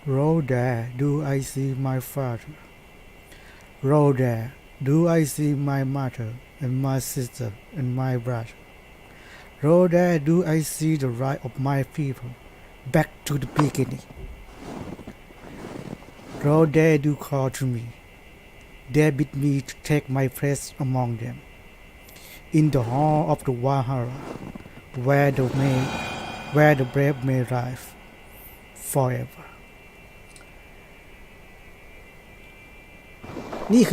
Roll there, do I see my father? Roll there, do I see my mother and my sister and my brother? Roll there, do I see the right of my people back to the beginning? Roll there, do call to me. They bid me to take my place among them. In the hall of the Valhalla, where the brave may live forever. นี่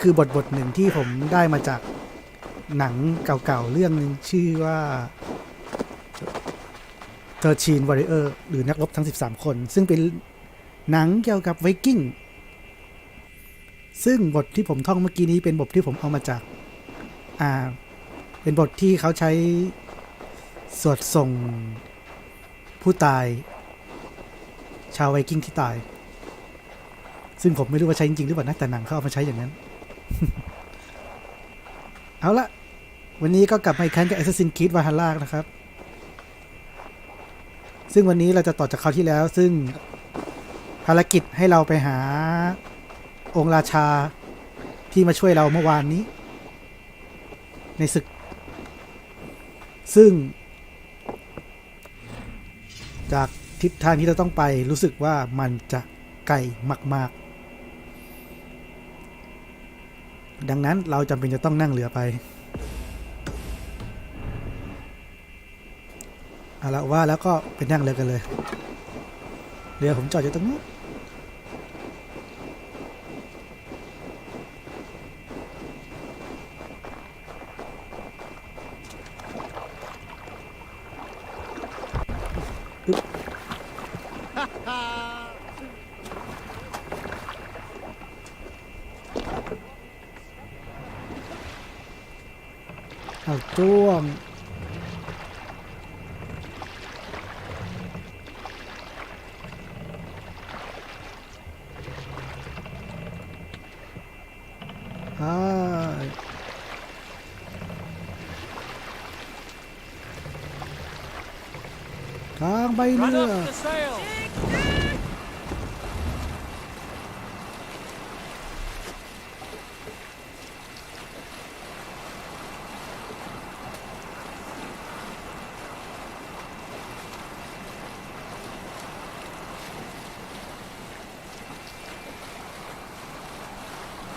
คือบทหนึ่งที่ผมได้มาจากหนังเก่าๆเรื่องนึงชื่อว่า13 Warrior หรือนักรบทั้ง13คนซึ่งเป็นหนังเกี่ยวกับไวกิ้งซึ่งบทที่ผมท่องเมื่อกี้นี้เป็นบทที่ผมเอามาจากเป็นบทที่เขาใช้สวดส่งผู้ตายชาวไวกิ้งที่ตายซึ่งผมไม่รู้ว่าใช้จริงๆหรือเปล่านะแต่หนังเขาเอามาใช้อย่างนั้น เอาละวันนี้ก็กลับมาอีกครั้งกับ Assassin's Creed Valhalla นะครับซึ่งวันนี้เราจะต่อจากคราวที่แล้วซึ่งภารกิจให้เราไปหาองค์ราชาที่มาช่วยเราเมื่อวานนี้ในศึกซึ่งจากทิศทางที่เราต้องไปรู้สึกว่ามันจะไกลมากๆดังนั้นเราจำเป็นจะต้องนั่งเรือไปเอาละว่าแล้วก็ไปนั่งเรือกันเลยเรือผมจอดอยู่ตรงนู้นเอาจ้วงทางใบเรือ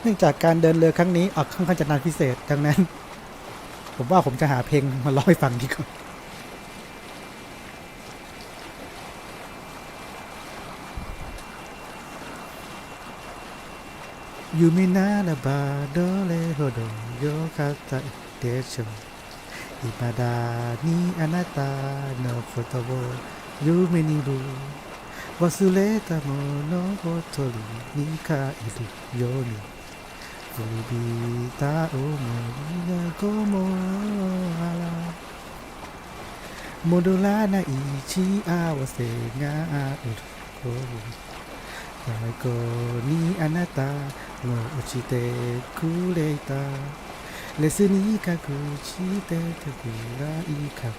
เนื่องจากการเดินเรือครั้งนี้ออกค่อนข้างจะนานพิเศษดังนั้นผมว่าผมจะหาเพลงมาร้องให้ฟังดีกว่ายูมินาลาบาโดเลโฮโดโยคาตาเดชโอิมาดานิอานาตาโนโคโตโบยูมินิรุวาสุเลตาโมโนโกโตรินิคาอิรุโยนิฟูบิตาโอโมรินาโกโมอาลาโมโดลานาอิชิอาวาเซงาอาอุโก最後にあなたも落ちてくれたレスに隠してたくらい過去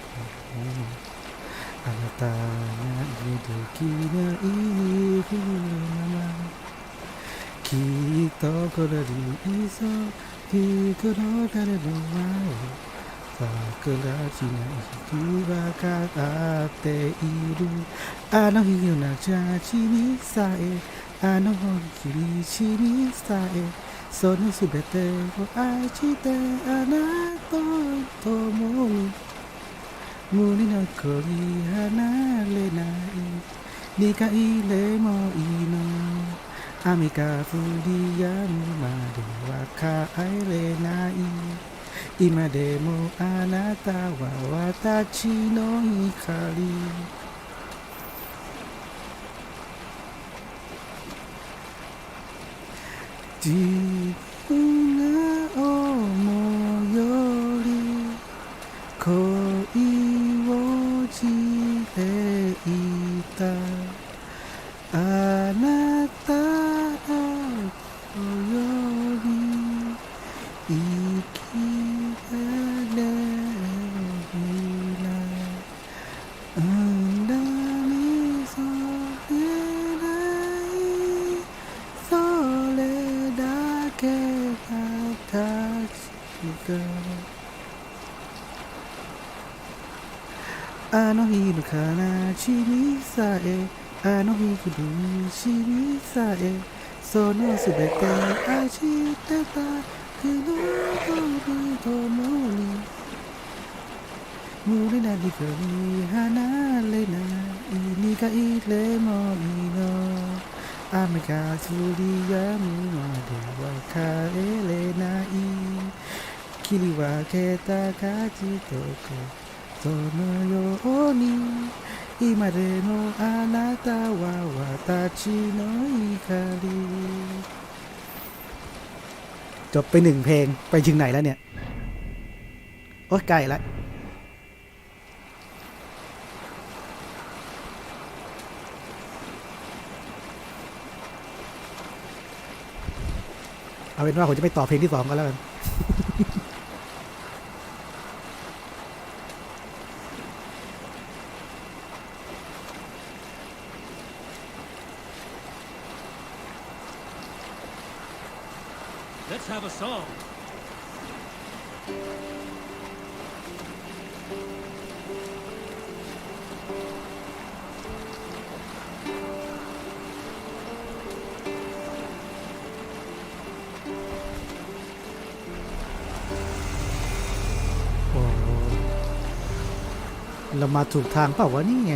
あなたがいるできないふるままきっとこの理想この誰の前桜しない日はかかっているあの日のジャージにさえあの日にさえそのすべてを愛してあなたと共に胸の恋離れない2回でもいいの雨が降り止むまでは帰れない今でもあなたは私の光自分が思うより恋をしていたあなたのより生きられるなあんなにそれあの日の悲しみさえあの日苦しみさえそのすべて愛してたこの夜ともに胸なりかに離れない苦いレモンの雨が降り止むまでは帰れない切り分けた舵とかそのように今でもあなたは私の光จบไปหนึ่งเพลงไปถึงไหนแล้วเนี่ยโอ๊ยใกล้แล้วเอาเป็นว่าผมจะไปต่อเพลงที่2กันแล้วกันLet's have a song. โอ้เรามาถูกทางเปล่าวะนี่ไง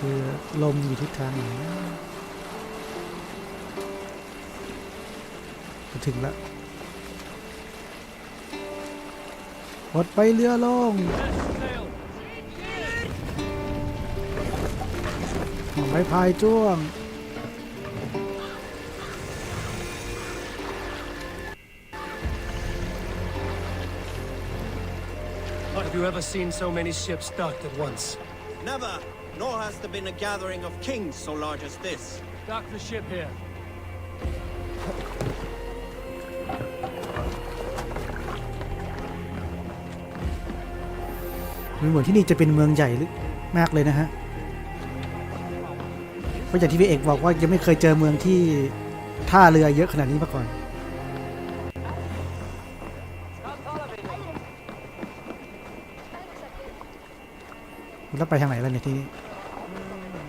คือลมอยู่ทิศทางไหนจะถึงแล้วหดไปเรือลงไม้พายจ้วง Have you ever seen so many ships docked at once? Never, nor has there been a gathering of kings so large as this. Dock the ship here. เหมือนที่นี่จะเป็นเมืองใหญ่มากเลยนะฮะเพราะอย่างที่พี่เอกบอกว่ายังไม่เคยเจอเมืองที่ท่าเรือเยอะขนาดนี้มาก่อนแล้วไปทางไหนแล้วเนี่ยที่นี่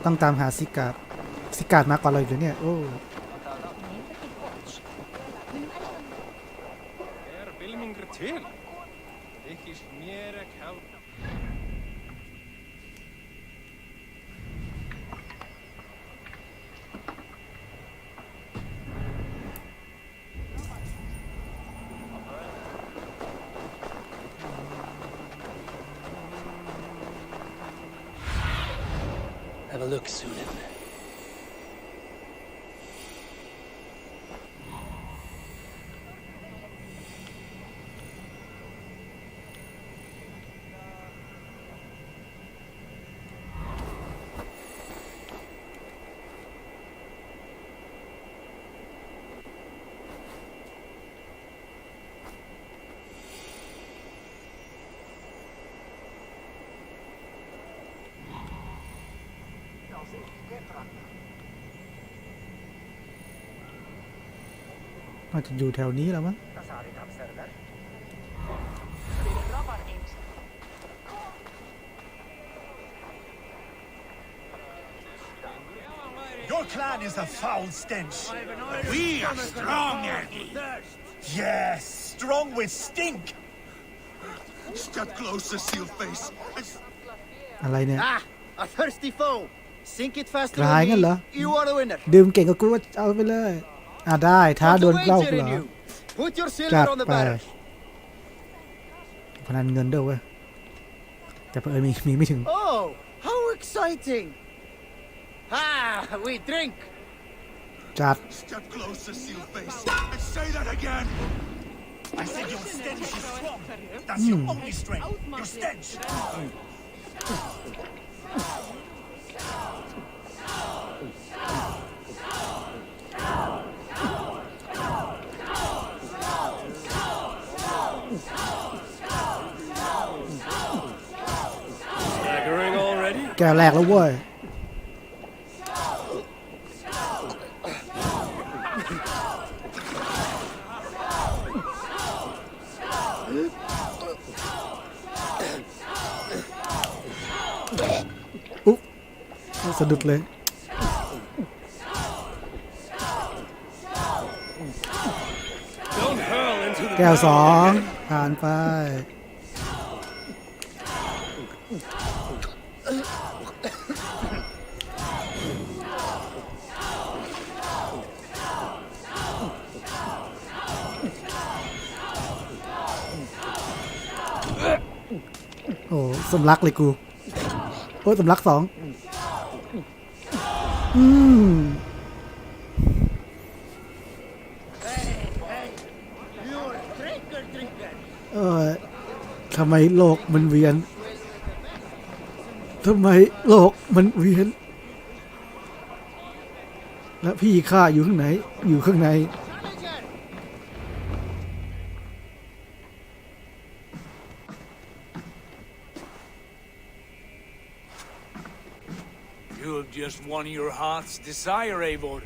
ต้องตามหาซิกาดมาก่อนเราอยู่เนี่ยโอ้ Have a look, Sunan.น่าจะอยู่แถวนี้แล้วมั้ง Your clan is a foul stench. We are strong, Ernie. Yes, strong with stink. Step closer, Sealface. อะไรเนี่ย Ah, a thirsty foe. Sink it faster กลายงั้นเหรอ You are the winner. ดื่มเก่งกับกูก็เอาไปเลยได้ท้าดวลเหล้าเหรอ Put your จัด silver on the ไป barrel. พนันเงินด้วยเว้ยแต่เผอิญมีไม่ถึง Oh, how exciting. Ah, we drink. จัด Step closer, Sealface. And say that again. I said your stench is strong. That's your only strength. Your stench. แก้วแรกแล้วเว้ยอุ๊บสะดุดเลยแก้วสองผ่านไปโอ้สำลักเลยกูโอ้สำลักสองทำไมโลกมันเวียนทำไมโลกมันเวียนแล้วพี่ข้าอยู่ข้างไหนอยู่ข้างใน You have just won your heart's desire, Eivor.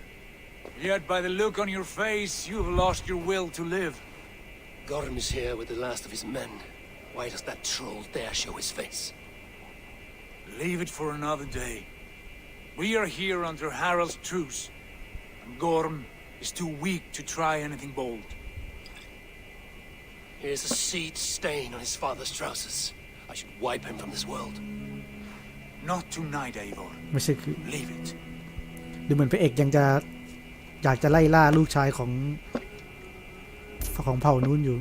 Yet by the look on your face, you have lost your will to live. Gorm is here with the last of his men. Why does that troll dare show his face? Leave it for another day. We are here under Harald's truce, and Gorm is too weak to try anything bold. Here's a seed stain on his father's trousers. I should wipe him from this world. Not tonight, Eivor. ไม่ใช่คือ Leave it. ดูเหมือนพระเอกยังจะอยากจะไล่ล่าลูกชายของเผ่านู้นอยู่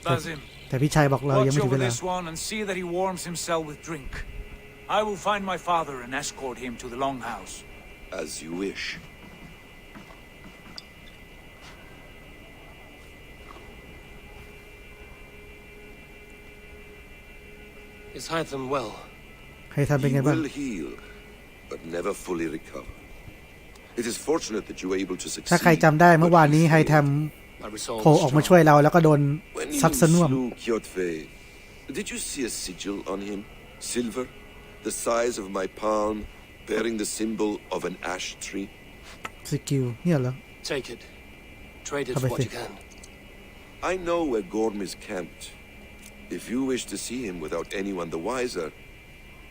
Basim, แต่พี่ชายบอกเรายัง watch ไม่ถึง over เวลา this one and see that he warms himself with drink. I will find my father and escort him to the Longhouse. As you wish. Is Hytham well? ให้ทำเป็น He ไงบ้าง will heal, but never fully recover. It is fortunate that you were able to ถ้าใคร succeed. จำได้เมื่อวานนี้ไฮแทม My resolve โผล่ is ออกมา strong. ช่วยเราแล้วก็โดน When ซัด you สน่วม slew Kjotve, did you see a sigil on him? Silver, the size of my palm, bearing the symbol of an ash tree. สกิลเนี่ยเหรอ Take it. Trade it How for about what you this? can. I know where Gorm is camped. If you wish to see him without anyone the wiser,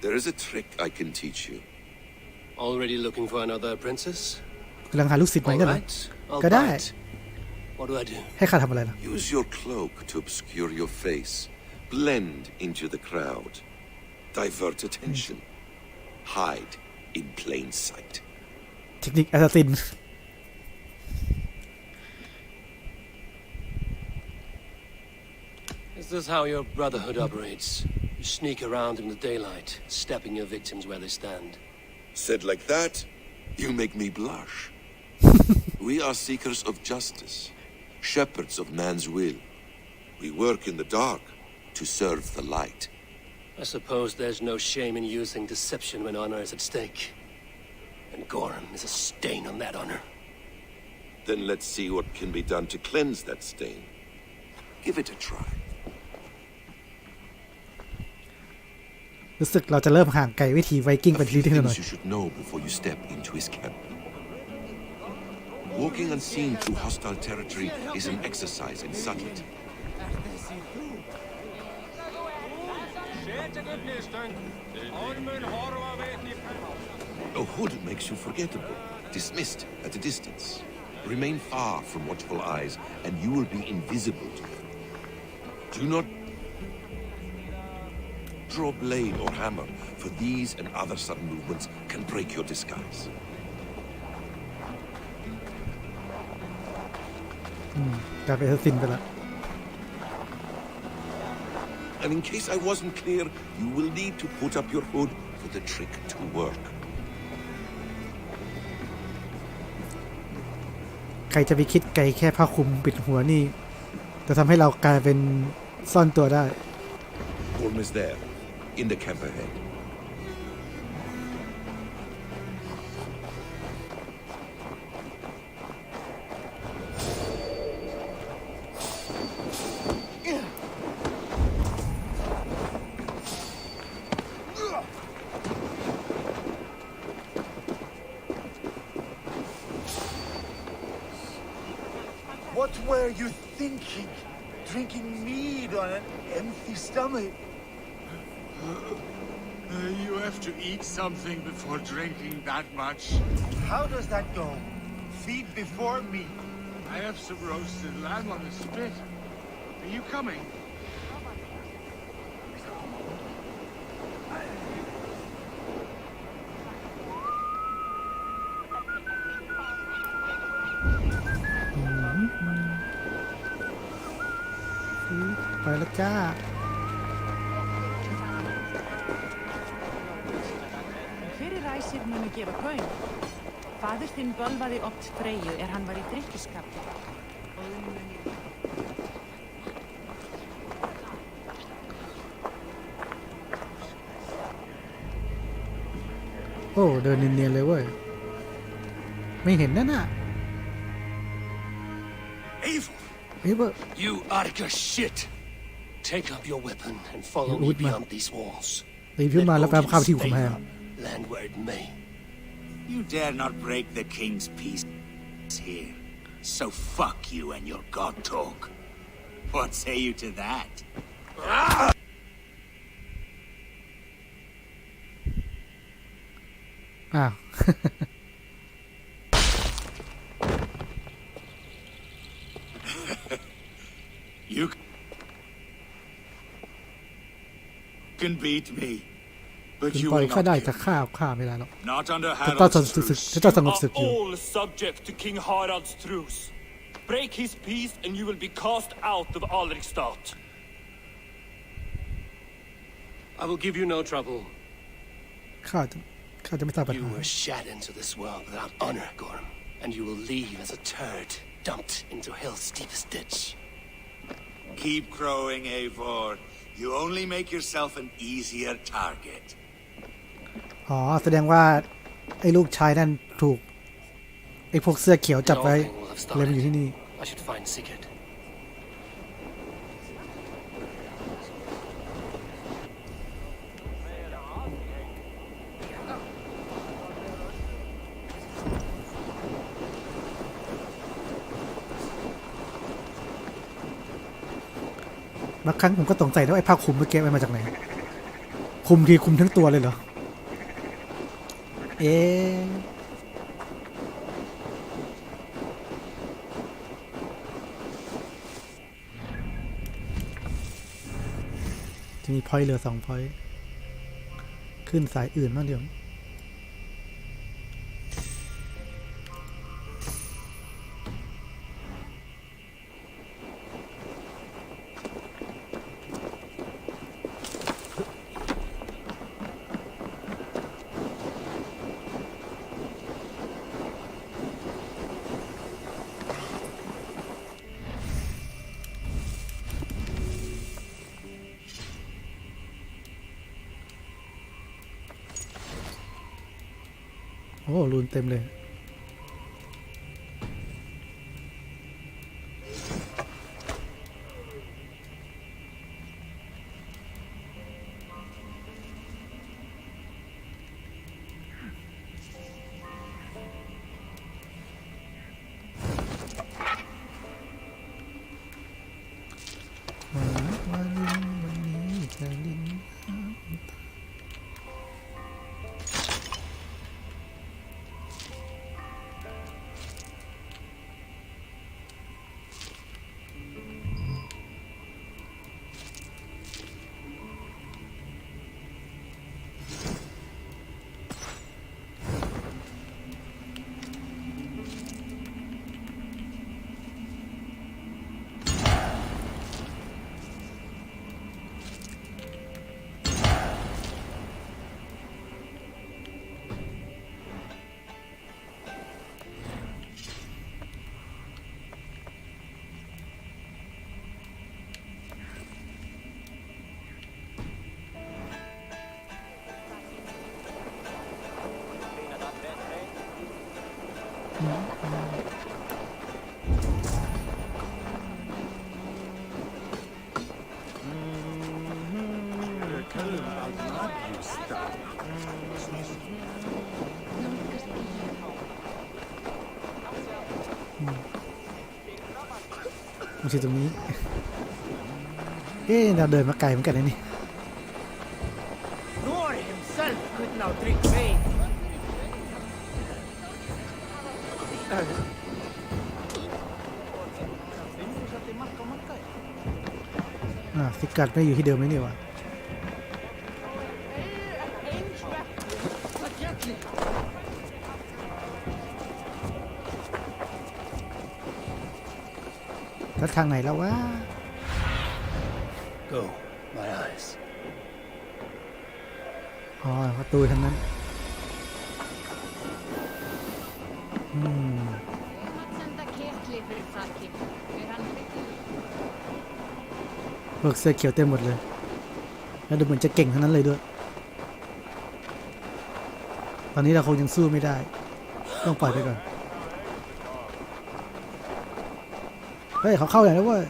there is a trick I can teach you. Already looking for another princess? กำลังหาลูกศิษย์ใหม่ All กันเหรอ right. I'll Go buy ahead. it. What do I do? ให้ข้าทำอะไรล่ะ Use your cloak to obscure your face. Blend into the crowd. Divert attention. Hide in plain sight. เทคนิคแอสซัสซิน Is this how your brotherhood operates? You sneak around in the daylight, stepping your victims where they stand. Said like that, you make me blush. We are seekers of justice, shepherds of man's will. We work in the dark to serve the light. I suppose there's no shame in using deception when honor is at stake. And Gorm is a stain on that honor. Then let's see what can be done to cleanse that stain. Give it a try. รู้สึกเราจะเริ่มห่างไกลวิธีไวกิ้ง A เป็น few ทีหน่อย things you should know before you step into his camp. Walking unseen through hostile territory is an exercise in subtlety. A hood makes you forgettable, dismissed at a distance. Remain far from watchful eyes, and you will be invisible to them. Do not draw blade or hammer, for these and other sudden movements can break your disguise. กลายเป็นแอสซัสซินไปแล้ว And in case I wasn't clear, you will need to put up your hood for the trick to work. ใครจะไปคิดไกลแค่ผ้าคลุมปิดหัวนี่จะทำให้เรากลายเป็นซ่อนตัวได้ Gorm is there, in the camp ahead. What were you thinking? Drinking mead on an empty stomach? You have to eat something before drinking that much. How does that go? Feed before meat. I have some roasted lamb on the spit. Are you coming?ไปแล้วจ้า Fyrir ræsir munu gefa kaun. Faðir þinn bölvaði oft Freyju hann var í drykkjuskap. โอ้เดินเนียนๆเลยเว้ยไม่เห็นนั่นน่ะ Evil! เฮ้ยเว้ย You Arca shit! Take up your weapon and follow me beyond these walls. ตีขึ้นมาแล้วแปลข้าวที่ผมแพง Land where it may. You dare not break the king's peace here. So fuck you and your god talk. What say you to that? อ้าว You can beat me, ถึ but ง you ต่อย will ข้า not ได้ kill แต่ me. ข้าไม่ได้หรอก Not under จะต้อง Harald's ศึก truce. จะต้องสงบศึกอยู่ all subject to King Harald's truce. Break his peace and you will be cast out of Alrikstad. I will give you no trouble. ข้าจะไม่สร้างปัญ You หา were shat into this world without honor, Gorm, and you will leave as a turd dumped into hell's deepest ditch. Keep crowing, Eivor. You only make yourself an easier target. อ๋อแสดงว่าไอ้ลูกชายนั่นถูกไอ้พวกเสื้อเขียวจับไว้ Then all thing will have เลยมาอยู่ started. ที่นี่ I should find Sigurd. บางครั้งผมก็สงสัยว่าไอ้ผ้าคลุมเมื่อกี้มันมาจากไหนคลุมทีคลุมทั้งตัวเลยเหรอเอ๊ะจะมีพอยต์เหลือ2 พอยต์ขึ้นสายอื่นบ้างเดี๋ยวโอ้รูนเต็มเลย วันนี้จะลิ้น ไม่ใช่ตรงนี้เราเดินมาไกลเหมือนกันนะนี่ Nor himself could now drink rain. สิกัดไม่อยู่ที่เดิมไหมเนี่ยวะแล้วทางไหนแล้ววะ Go, my eyes. อ๋อประตูทางนั้นพวกเสื้อเขียวเต็มหมดเลยแล้วดูเหมือนจะเก่งทั้งนั้นเลยด้วยตอนนี้เราคงยังสู้ไม่ได้ต้องปล่อยไปก่อนเฮ้ยเขาเข้าอย่างแล้วเว้ย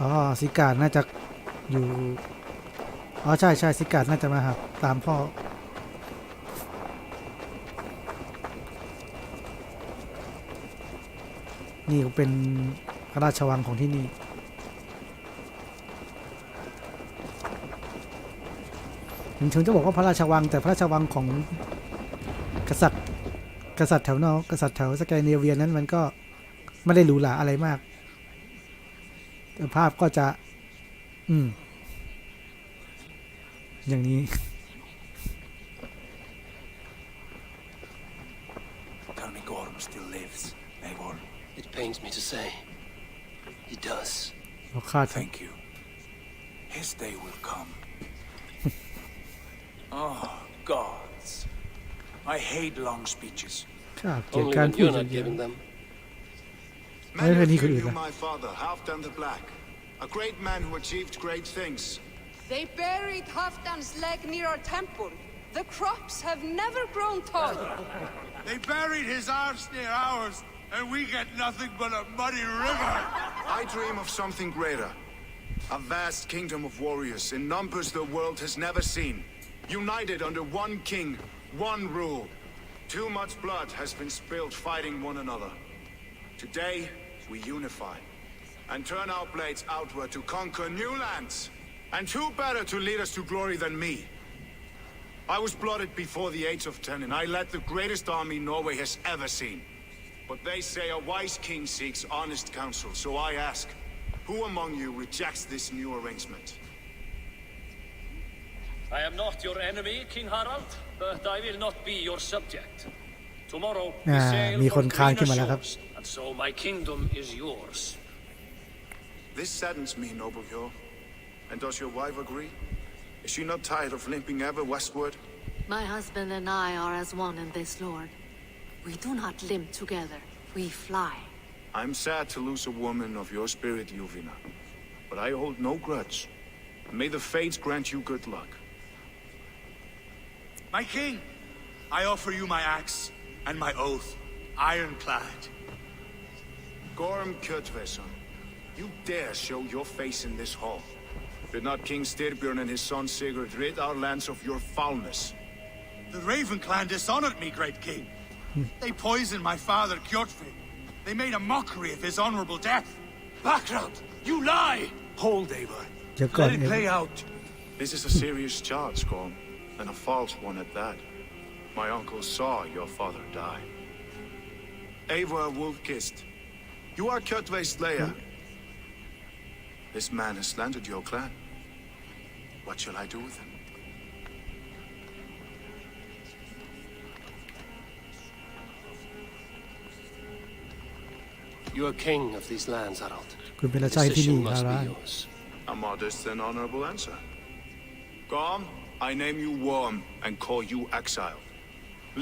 อ๋อสิการน่าจะอยู่อ๋อใช่สิการน่าจะมาหาตามพ่อนี่เป็นพระราชวังของที่นี่ถึงจะบอกว่าพระราชวังแต่พระราชวังของกษัตริย์แถวนอกกษัตริย์แถวสแกนดิเนเวียนั้นมันก็ไม่ได้หรูหราอะไรมากแต่ภาพก็จะอย่างนี้ Tell me Gorm still lives, Eivor. It pains me to say. He does. Thank you. His day will come. Oh, gods. I hate long speeches. Only when you're not giving them. Many of you knew my father, Halfdan the Black, a great man who achieved great things. They buried Halfdan's leg near our temple. The crops have never grown tall. They buried his arse near ours, and we get nothing but a muddy river. I dream of something greater. A vast kingdom of warriors in numbers the world has never seen. United under one king, one rule. Too much blood has been spilled fighting one another. Today, we unify and turn our blades outward to conquer new lands. And who better to lead us to glory than me? I was blooded before the age of 10, and I led the greatest army Norway has ever seen. But they say a wise king seeks honest counsel, so I ask, who among you rejects this new arrangement? I am not your enemy, King Harald, but I will not be your subject. Tomorrow we sail for greener shores, and so my kingdom is yours. This saddens me, noble Yor. And does your wife agree? Is she not tired of limping ever westward? My husband and I are as one in this, Lord. We do not limp together, we fly. I'm sad to lose a woman of your spirit, Yuvina. But I hold no grudge. May the fates grant you good luck. My king, I offer you my axe and my oath, ironclad. Gorm Kjotveson, you dare show your face in this hall. Did not King Styrbjörn and his son Sigurd rid our lands of your foulness? The Raven clan dishonored me, great king. They poisoned my father, Kjotve. They made a mockery of his honorable death. Background, you lie! Hold, Eivor. Let it play out. This is a serious charge, Gorm, and a false one at that. My uncle saw your father die. Eivor Wolfkist, you are Kjotve's slayer. This man has slandered your clan. What shall I do with him? You are king of these lands, Harald. คุณเป็นราชาที่นี่ Decision ฮา must รา be yours. A modest and honorable answer. Gorm, I name you Worm and call you exile.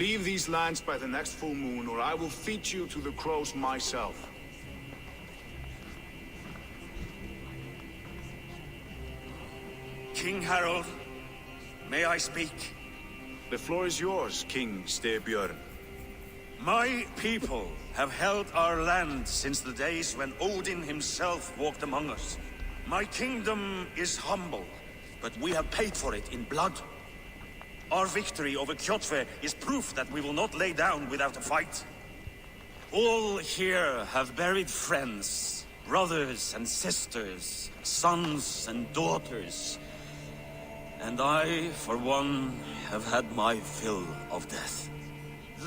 Leave these lands by the next full moon, or I will feed you to the crows myself. King Harold, may I speak? The floor is yours, King Styrbjörn. My people have held our land since the days when Odin himself walked among us. My kingdom is humble, but we have paid for it in blood. Our victory over Kjotve is proof that we will not lay down without a fight. All here have buried friends, brothers and sisters, sons and daughters. And I, for one, have had my fill of death.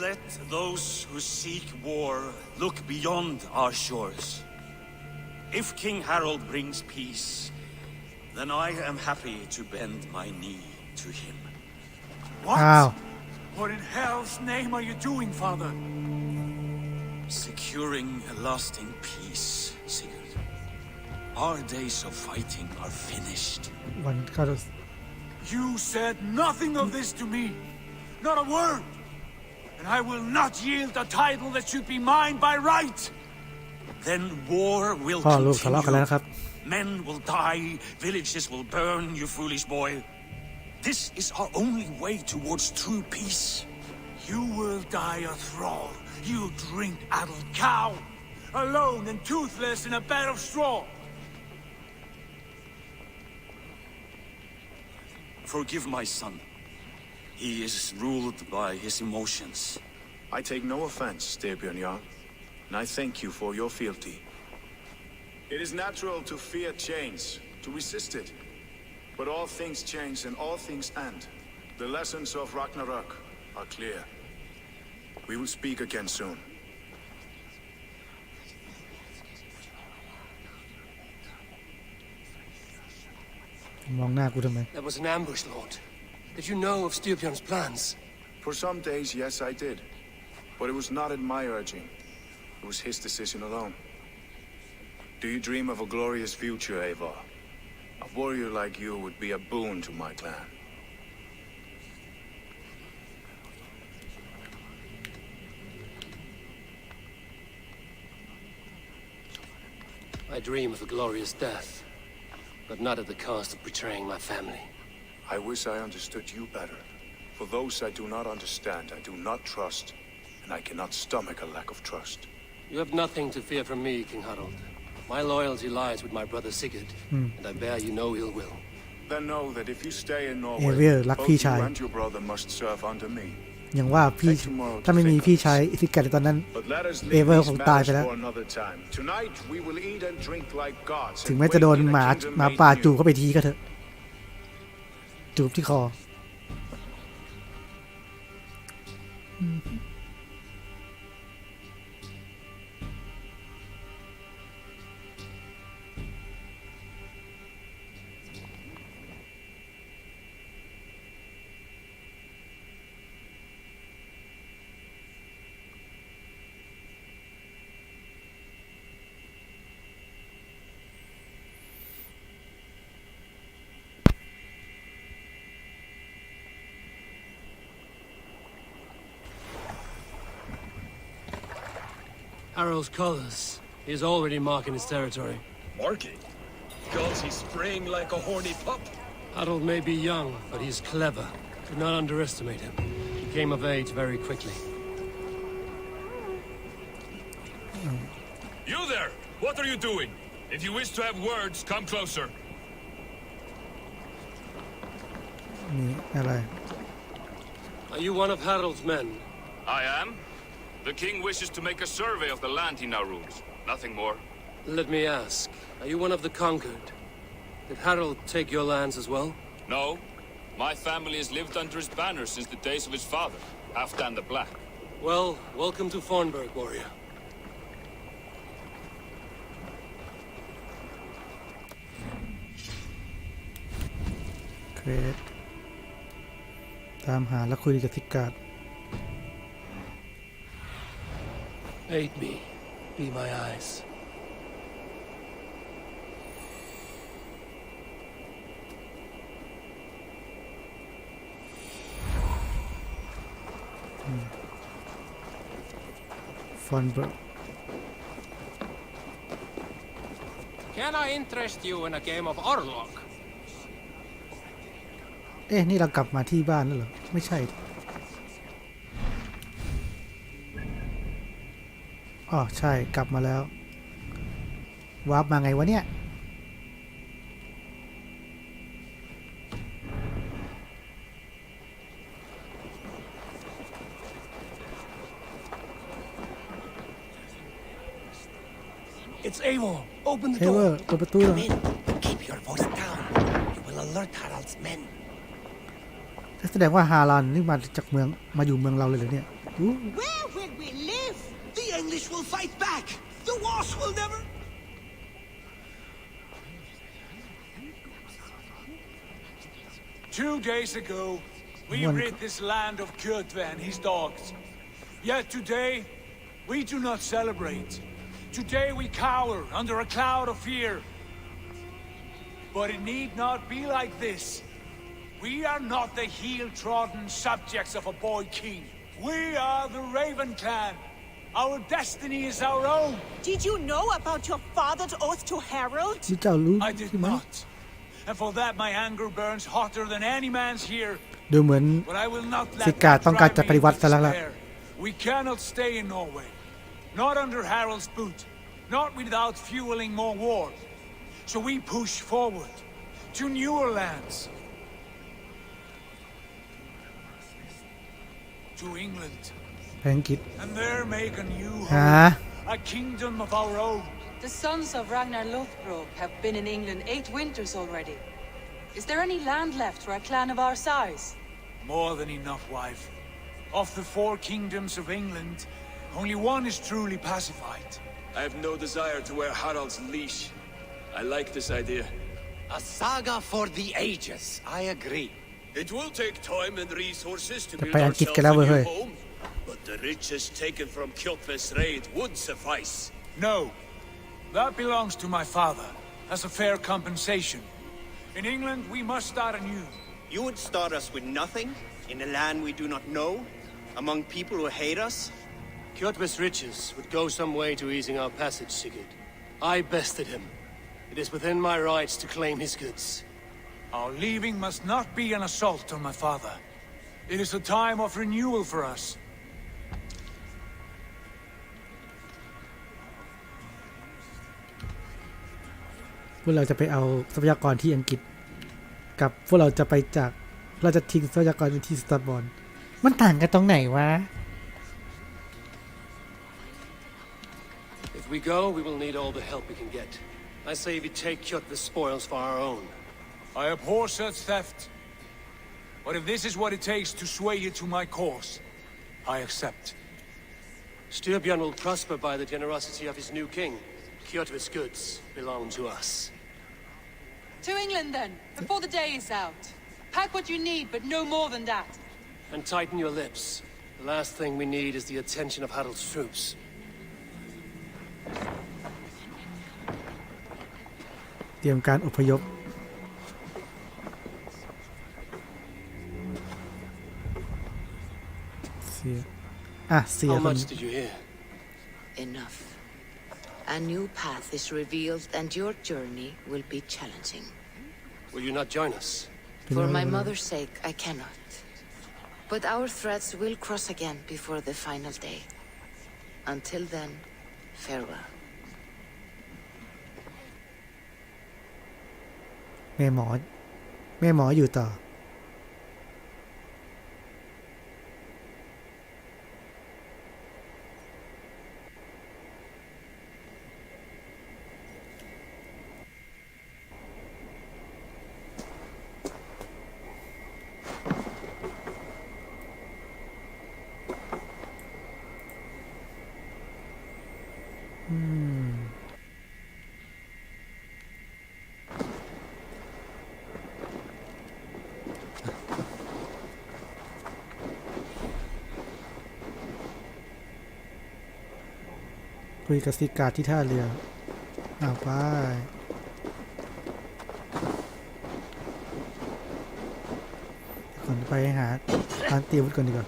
Let those who seek war look beyond our shores. If King Harold brings peace, then I am happy to bend my knee to him. What? What in hell's name are you doing, Father? Securing a lasting peace, Sigurd. Our days of fighting are finished. You said nothing of this to me. Not a word. And I will not yield a title that should be mine by right. Then war will continue. Men will die, villages will burn, you foolish boy. This is our only way towards true peace. You will die a thrall. You drink-addled cow. Alone and toothless in a bed of straw. Forgive my son. He is ruled by his emotions. I take no offense, Styrbjörn Jarl, and I thank you for your fealty. It is natural to fear change, to resist it. But all things change and all things end. The lessons of Ragnarok are clear. We will speak again soon. That was an ambush, Lord. Did you know of Styrbjörn's plans? For some days, yes, I did. But it was not at my urging. It was his decision alone. Do you dream of a glorious future, Eivor? A warrior like you would be a boon to my clan. I dream of a glorious death, but not at the cost of betraying my family. I wish I understood you better. For those I do not understand, I do not trust, and I cannot stomach a lack of trust. You have nothing to fear from me, King Harold. My loyalty lies with my brother Sigurd, and I bear you no ill will. Then know that if you stay in Norway, both you and your brother must serve under me. อย่างว่าพี่ถ้าไม่มีพี่ชายซิกกัดตอนนั้นเอเวอร์คงตายไปแล้วถึงแม้จะโดนหมาป่าจูบเข้าไปทีก็เถอะจูบที่คอHarold's colors. He's already marking his territory. Marking? Because he's spraying like a horny pup? Harold may be young, but he's clever. Do not underestimate him. He came of age very quickly. You there! What are you doing? If you wish to have words, come closer. นี่อะไร Are you one of Harold's men? I am. The king wishes to make a survey of the land he now rules. Nothing more. Let me ask, are you one of the conquered? Did Harold take your lands as well? No. My family has lived under his banner since the days of his father, Halfdan the Black. Well, welcome to Fornburg, warrior. Creed ตามหาและคุยกับซิกการ์ด Aid me. Be my eyes. Fornburg. Can I interest you in a game of Orlog? เอ๊ะนี่เรากลับมาที่บ้านแล้วเหรอไม่ใช่อ๋อใช่กลับมาแล้ววาร์ปมาไงวะเนี่ย It's Eivor. Open the เอเวอ door. ร์เปิดประตูเหรอ Come in. Keep your voice down. You will alert Harald's men. แสดงว่าฮาลันนี่มาจากเมืองมาอยู่เมืองเราเลยเหรอเนี่ย Where will we live? The English will fight back. The Wasp will never. Two days ago, we rid this land of Kjotve and his dogs. Yet today, we do not celebrate. Today we cower under a cloud of fear. But it need not be like this. We are not the heel-trodden subjects of a boy king. We are the Raven clan. Our destiny is our own. Did you know about your father's oath to Harald? นี่เจ้ารู้ I did not. And for that my anger burns hotter than any man's here. ดูเหมือน But I will not สิ let กา that ต้องการ drive จะ me ปฏิวัติ into ซะแล้วล่ะ despair. We cannot stay in Norway. Not under Harald's boot. Not without fueling more war. So we push forward to newer lands. To England. แพงกิจ And there make a new ฮะ home. A kingdom of our own. The sons of Ragnar Lothbrok have been in England 8 winters already. Is there any land left for a clan of our size? More than enough, wife. Of the 4 kingdoms of England, only one is truly pacified. I have no desire to wear Harald's leash. I like this idea. A saga for the ages. I agree. It will take time and resources to จะ build ไปอังกฤษ ourselves กันแล้ว a เว้ย new เฮ้ย home, but the riches taken from Kjotve's raid would suffice. No. That belongs to my father, as a fair compensation. In England, we must start anew. You would start us with nothing? In a land we do not know? Among people who hate us? Kjotve's riches would go some way to easing our passage, Sigurd. I bested him. It is within my rights to claim his goods. Our leaving must not be an assault on my father. It is a time of renewal for us. พวกเราจะไปเอาทรัพยากรที่อังกฤษกับพวกเราจะไปจากเราจะทิ้งทรัพยากรที่สตาร์บอลมันต่างกันตรงไหนวะ If we go, we will need all the help we can get. I say we take Kjotve's spoils for our own. I abhor such theft. But if this is what it takes to sway you to my cause, I accept. Styrbjörn will prosper by the generosity of his new king. Kjotve's goods belong to us. To England then, before the day is out. Pack what you need, but no more than that. And tighten your lips. The last thing we need is the attention of Harald's troops. เตรียมการอพยพเสีย How much did you hear? Enough. A new path is revealed and your journey will be challenging. Will you not join us? For my mother's sake, I cannot. But our threads will cross again before the final day. Until then, farewell. แม่หมออยู่ต่อคุยกับสิกาที่ท่าเรือไปก่อนไปหาร้านเตรียมอาวุธก่อนดีกว่า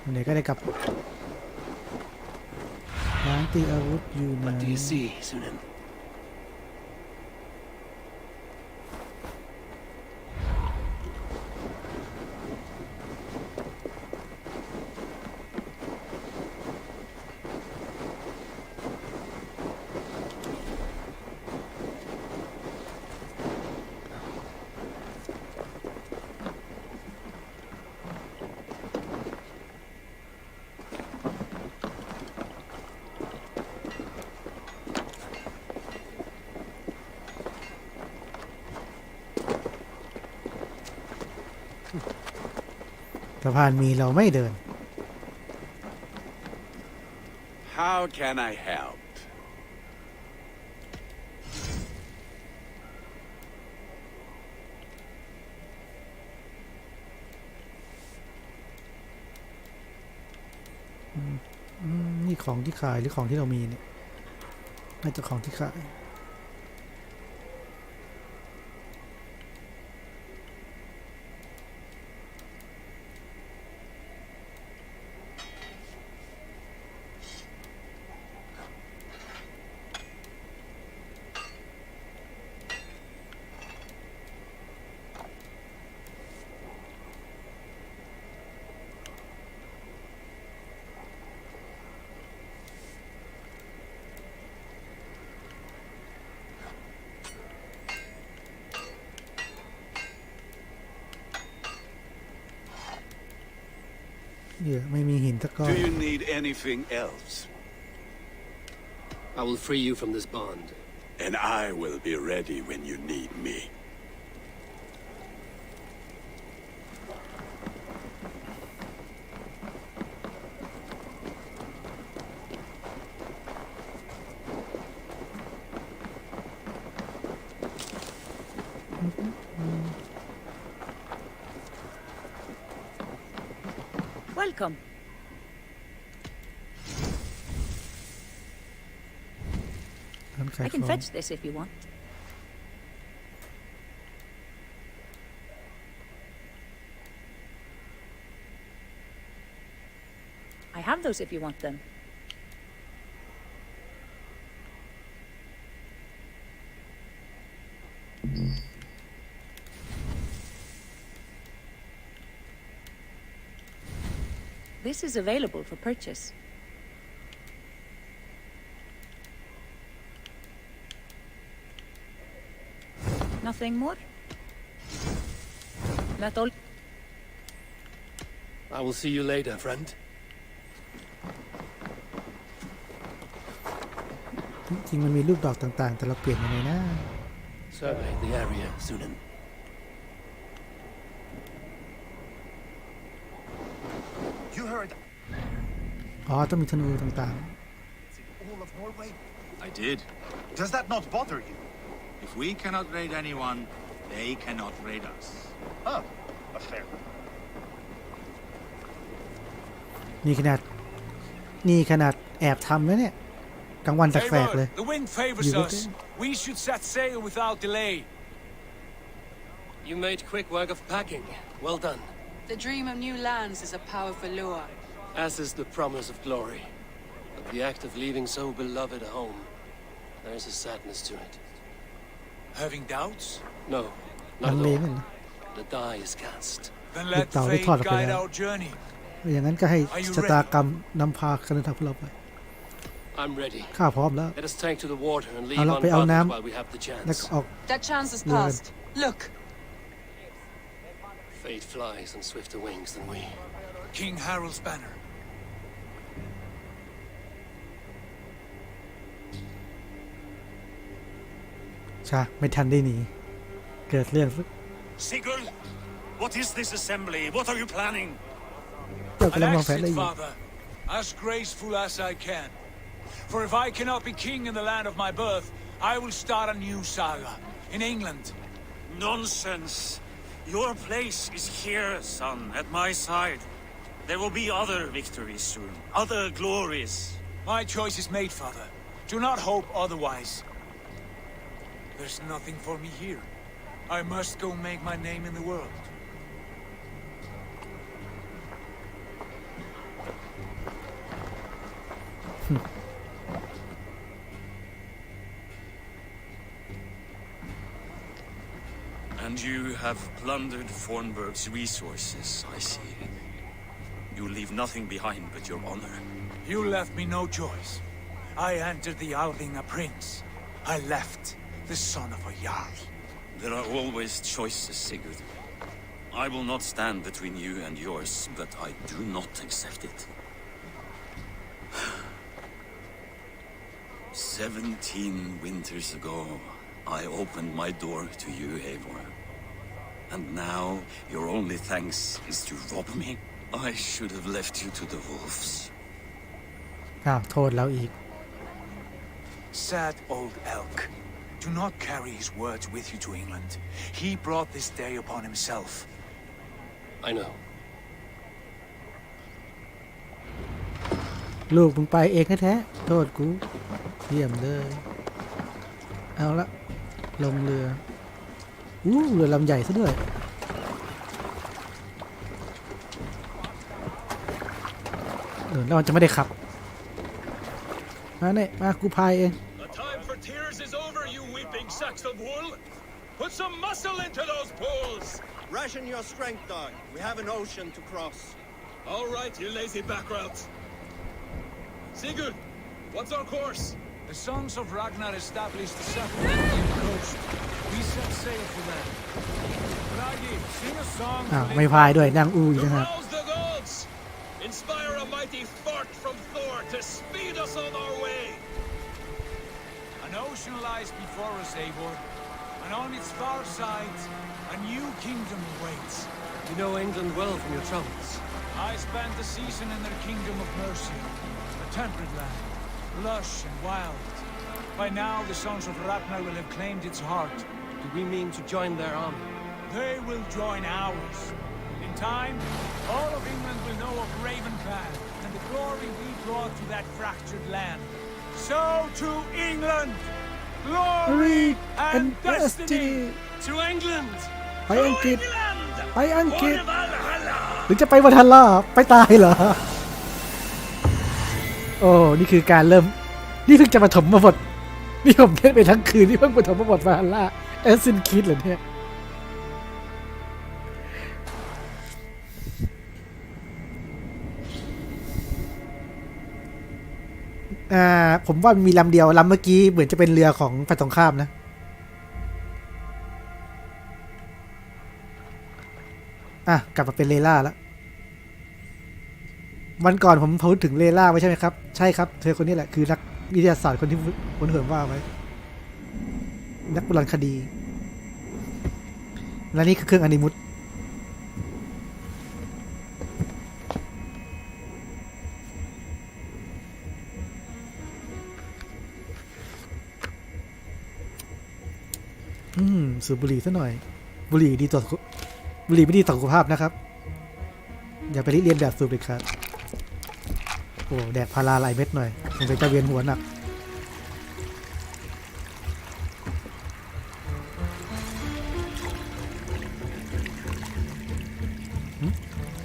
วันไหนก็ได้กลับร้านเตรียมอาวุธอยู่ไหน What do you see, Sunan? สะพานมีเราไม่เดิน How can I help?นี่ของที่ขายหรือของที่เรามีเนี่ยน่าจะของที่ขาย ไม่มีหินตะกอน Do you need anything else? I will free you from this bond. And I will be ready when you need me. Welcome. I can fetch this if you want. I have those if you want them. This is available for purchase. Nothing more? That all? I will see you later, friend. จริงมันมีรูปดอกต่างๆแต่เราเปลี่ยนยังไงนะ Survey the area, Sunan. You heard อ๋อต้องมีธนูต่าง all of Norway? I did. Does that not bother you? If we cannot raid anyone, they cannot raid us. Oh, a fair. ๆนี่ขนาดแอบทำแล้วเนี่ยกลางวันแสกๆเลย The wind favors us. We should set sail without delay. You made quick work of packing. Well done. The dream of new lands is a powerful lure. As is the promise of glory. But the act of leaving so beloved a home, there is a sadness to it. Having doubts? No, ลั not ง at เล all. นั่นนะ The die is cast. Then ลูก let เต่าได้ fate ทอดออกไป guide แล้ว our journey. อย่างนั้นก็ให้ชะตากรรมนำพาการเดินทางพวกเราไป I'm ready. ข้าพร้อมแล้ว Let us take to the water and เอา leave ละ on ไปเอา boats น้ while we have the ำแล้ว chance. ก็ออก That chance is Lord. past. Look. Fate flies on swifter wings than we. King Harald's banner. ชาไม่ทันได้หนีเกิดเรื่อง Sigurd, what is this assembly? What are you planning? เจ้ากำลัง An วางแผนอะไร exit, อยู่ father. As graceful as I can. For if I cannot be king in the land of my birth, I will start a new saga in England. Nonsense. Your place is here, son, at my side. There will be other victories soon, other glories. My choice is made, father. Do not hope otherwise. There's nothing for me here. I must go make my name in the world. And you have plundered Fornburg's resources, I see. You leave nothing behind but your honor. You left me no choice. I entered the Alving a prince. I left the son of a Jarl. There are always choices, Sigurd. I will not stand between you and yours, but I do not accept it. 17 winters ago, I opened my door to you, Eivor. And now, your only thanks is to rob me? I should have left you to the wolves. โทษเราอีก Sad old elk. Do not carry his words with you to England. He brought this day upon himself. I know. ลูกมึงไปเองแท้ๆโทษกูเยี่ยมเลยเอาละลงเรือเรือลำใหญ่ซะด้วยแล้วมันจะไม่ได้ขับมาเนี่ยมากูพายเอง The time for tears is over, you weeping sacks of wool. Put some muscle into those poles. Ration your strength, dog. We have an ocean to cross. All right, you lazy backroutes. Sigurd, what's our course? The sons of Ragnar established a settlement on the coast. We set sail for them. Bragi, sing a song. ไม่พายด้วยนั่งอู้อีกนะครับ Rouse the gods. Inspire a mighty fart from Thor to speed us on our way. An ocean lies before us, Eivor, and on its far sides, a new kingdom awaits. You know England well from your travels. I spent a season in their kingdom of Mercia, a temperate land, lush and wild. By now, the sons of Ragnar will have claimed its heart. Do we mean to join their army? They will join ours. In time, all of England will know of Ravenclan and the glory we brought to that fractured land. So to England, glory and destiny. To England. ไปอังกฤษไปอังกฤษหรือจะไปวัลฮัลล่าไปตายเหรอโอ้นี่คือการเริ่มนี่เพิ่งจะมาถมมาบทนี่ผมเล่นไปทั้งคืนนี่เพิ่งมาถมมาบทวัลฮัลล่าแอสซินคิดเหรอเนี่ยผมว่ามีลำเดียวลำเมื่อกี้เหมือนจะเป็นเรือของฝ่ายตรงข้ามนะกลับมาเป็นเลล่าแล้ววันก่อนผมพูดถึงเลล่าไว้ใช่ไหมครับใช่ครับเธอคนนี้แหละคือนักวิทยาศาสตร์คนที่คนเหิมว่าไว้นักโบราณคดีและนี่คือเครื่องอนิมุตสูบบุหรี่ซะหน่อยบุหรี่ดีต่อบุหรี่ไม่ดีต่อสุขภาพนะครับอย่าไปเรียนแบบสูบเลยครับโอ้แดกพาราหลายเม็ดหน่อยมันจะเวียนหัวหนัก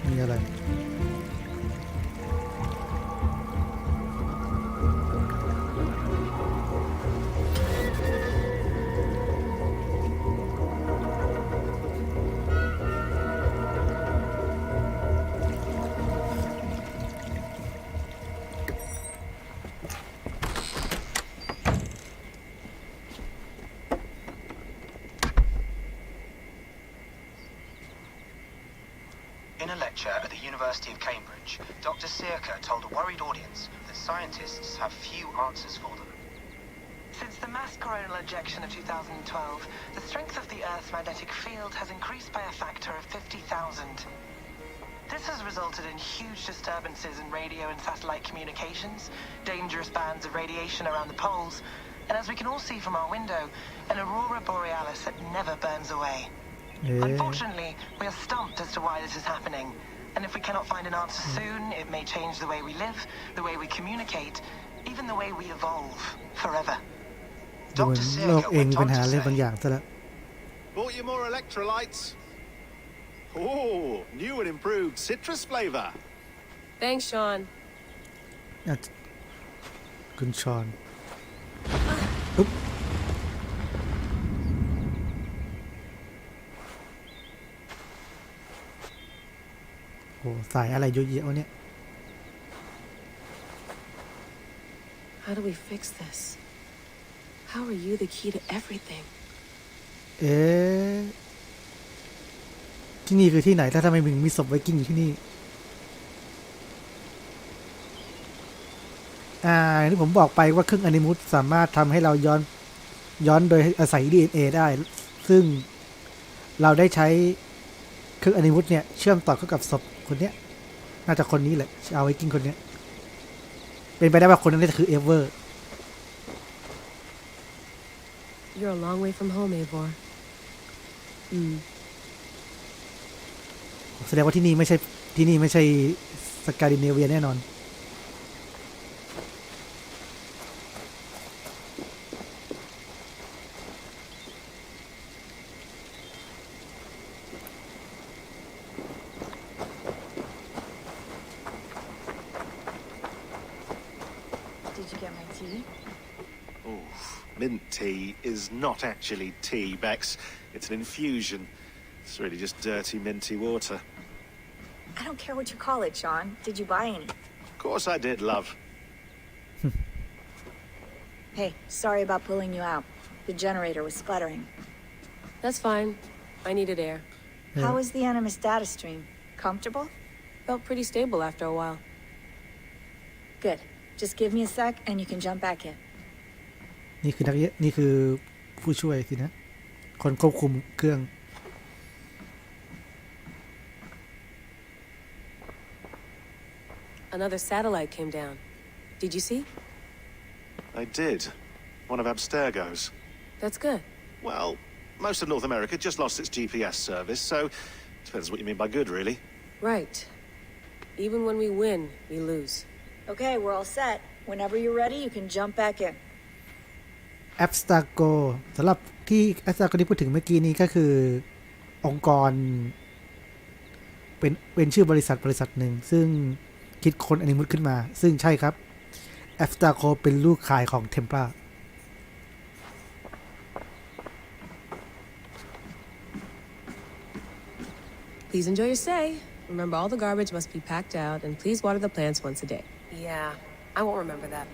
มีอะไรIn a lecture at the University of Cambridge, Dr. Sirka told a worried audience that scientists have few answers for them. Since the mass coronal ejection of 2012, the strength of the Earth's magnetic field has increased by a factor of 50,000. This has resulted in huge disturbances in radio and satellite communications, dangerous bands of radiation around the poles, and as we can all see from our window, an aurora borealis that never burns away. Unfortunately, we are stumped as to why this is happening, and if we cannot find an answer soon, it may change the way we live, the way we communicate, even the way we evolve forever. ดูเหมือนโลกเองมีปัญหาเรื่องบางอย่างซะแล้ว Bought you more electrolytes. Oh, new and improved citrus flavor. Thanks, Sean. คุณชอนอุ๊บโอ้สายอะไรเยอะแยะวะเนี่ย How do we fix this? How are you the key to everything? ที่นี่คือที่ไหนถ้าทำไมมึงมีศพไวกิ้งอยู่ที่นี่ที่ผมบอกไปว่าเครื่องอนิมุตสามารถทำให้เราย้อนโดยอาศัย DNA ได้ซึ่งเราได้ใช้เครื่องอนิมุตเนี่ยเชื่อมต่อเข้ากับศพคนเนี้ย น่าจะคนนี้แหละชาวไวกิ้งคนนี้เป็นไปได้ว่าคนนั้นจะคือเอเวอร์ You're a long way from home, Eivor. แสดงว่าที่นี่ไม่ใช่สกาดิเนเวียแน่นอนMint tea is not actually tea, Bex. It's an infusion. It's really just dirty, minty water. I don't care what you call it, Sean. Did you buy any? Of course I did, love. Hey, sorry about pulling you out. The generator was sputtering. That's fine. I needed air. How was the Animus data stream? Comfortable? Felt pretty stable after a while. Good. Just give me a sec and you can jump back in. นี่คือผู้ช่วยสินะคนควบคุมเครื่อง Another satellite came down. Did you see? I did. One of Abstergo's. That's good. Well, most of North America just lost its GPS service, so depends what you mean by good, really. Right. Even when we win, we lose. Okay, we're all set. Whenever you're ready, you can jump back in. แอปสตาร์โกสำหรับที่แอปสตาร์โกที่พูดถึงเมื่อกี้นี้ก็คือองค์กรเป็นชื่อบริษัทหนึ่งซึ่งคิดค้นอนิมุสขึ้นมาซึ่งใช่ครับแอปสตาร์โกเป็นลูกขายของเทมปลา Please enjoy your stay. Remember, all the garbage must be packed out, and please water the plants once a day. Yeah, I won't remember that.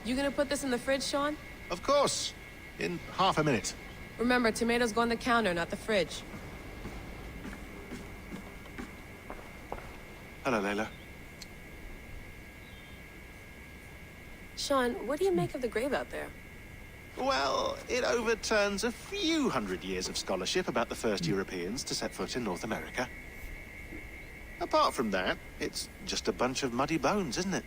You gonna put this in the fridge, Sean? Of course. In half a minute. Remember, tomatoes go on the counter, not the fridge. Hello, Layla. Sean, what do you make of the grave out there? Well, it overturns a few hundred years of scholarship about the first Europeans to set foot in North America. Apart from that, it's just a bunch of muddy bones, isn't it?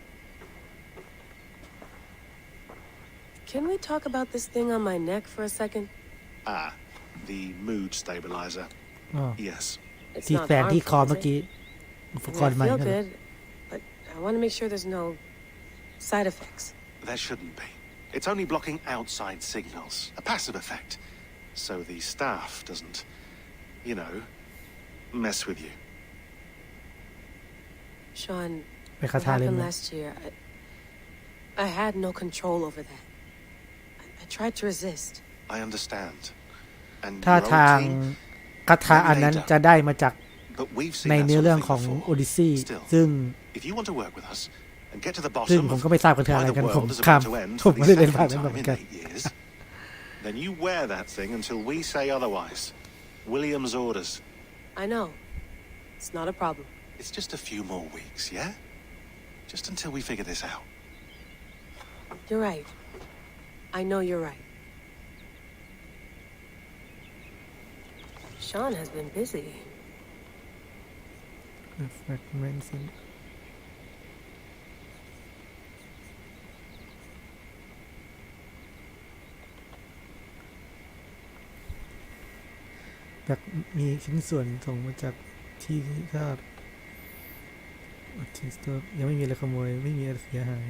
Can we talk about this thing on my neck for a second? Ah, the mood stabilizer. Oh. Yes. It's ที่ not แฟนที่คอ harmful, เมื่อ is กี้ it? อุป I ก mean, รณ์ใหม่ I feel นั่นแหละ good, but I want to make sure there's no side effects. There shouldn't be. It's only blocking outside signals, a passive effect, so the staff doesn't, you know, mess with you. Sean, ไปคา what ถาเล่น happened ไหม last year, I had no control over that. I tried to resist. I understand. And ถ้า your ทาง old king, คาถาอันนั้นจะได้มาจาก but we've seen ใน that เนื้อ sort เรื่อ of ง thing ของ before. โอดิซี Still, ซึ่ง if you want to work with us and get to the ซึ่ง bottom ผม of ก็ไม่ทราบคาถาอะไร why กัน the ผม world is ข้าม about to end ผม for ไม่ the ได้เล่นผ่าน second นั้นเหมื time อน in กัน 8 years, then you wear that thing until we say otherwise. William's orders. I know. It's not a problem. It's just a few more weeks, yeah? Just until we figure this out. You're right. I know you're right. Sean has been busy. fragments in แบบมีชิ้นส่วนส่งมาจากที่คาดทิสต์ยังไม่มีอะไรขโมยไม่มีอะไรเสียหาย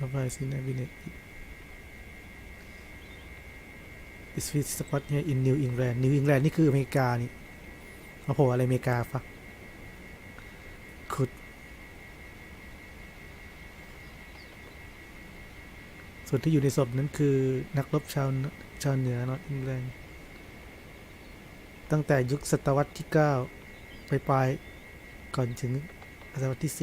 ระบายซินาบิเนต Is sweet spot here in New England New England นี่คืออเมริกานี่โอ้โหอะไรอเมริกาฟะขุดส่วนที่อยู่ในศพนั้นคือนักรบชาวเหนือนอร์ทอิงแลนด์ตั้งแต่ยุคศตวรรษที่9ปลายก่อนถึงศตวรรษที่10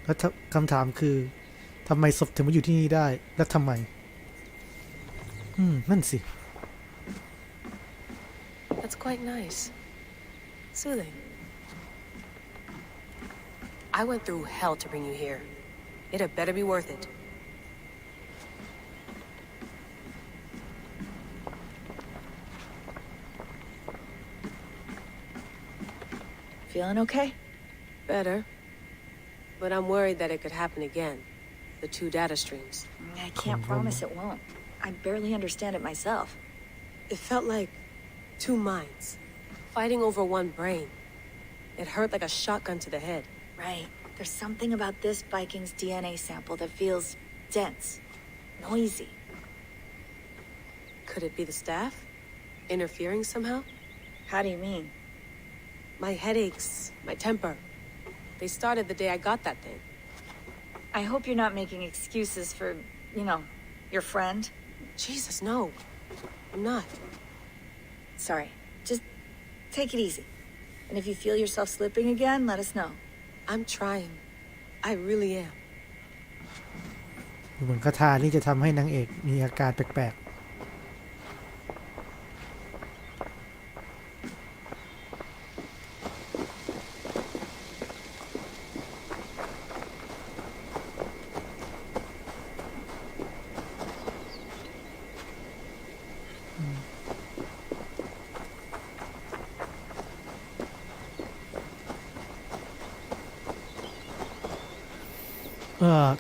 แล้วคำถามคือทำไมศพถึงมาอยู่ที่นี่ได้และทำไมนั่นสิ That's quite nice. Soothing. I went through hell to bring you here. It had better be worth it. Feeling okay? Better. But I'm worried that it could happen again. The 2 data streams. I can't promise it won't. I barely understand it myself. It felt like 2 minds, fighting over 1 brain. It hurt like a shotgun to the head. Right. There's something about this Viking's DNA sample that feels dense, noisy. Could it be the staff? Interfering somehow? How do you mean? My headaches, my temper. They started the day I got that thing. I hope you're not making excuses for, your friend. Jesus, no. I'm not. Sorry. Just take it easy. And if you feel yourself slipping again, let us know. I'm trying. I really am. เหมือนคาถานี่จะทำให้นางเอกมีอาการแปลก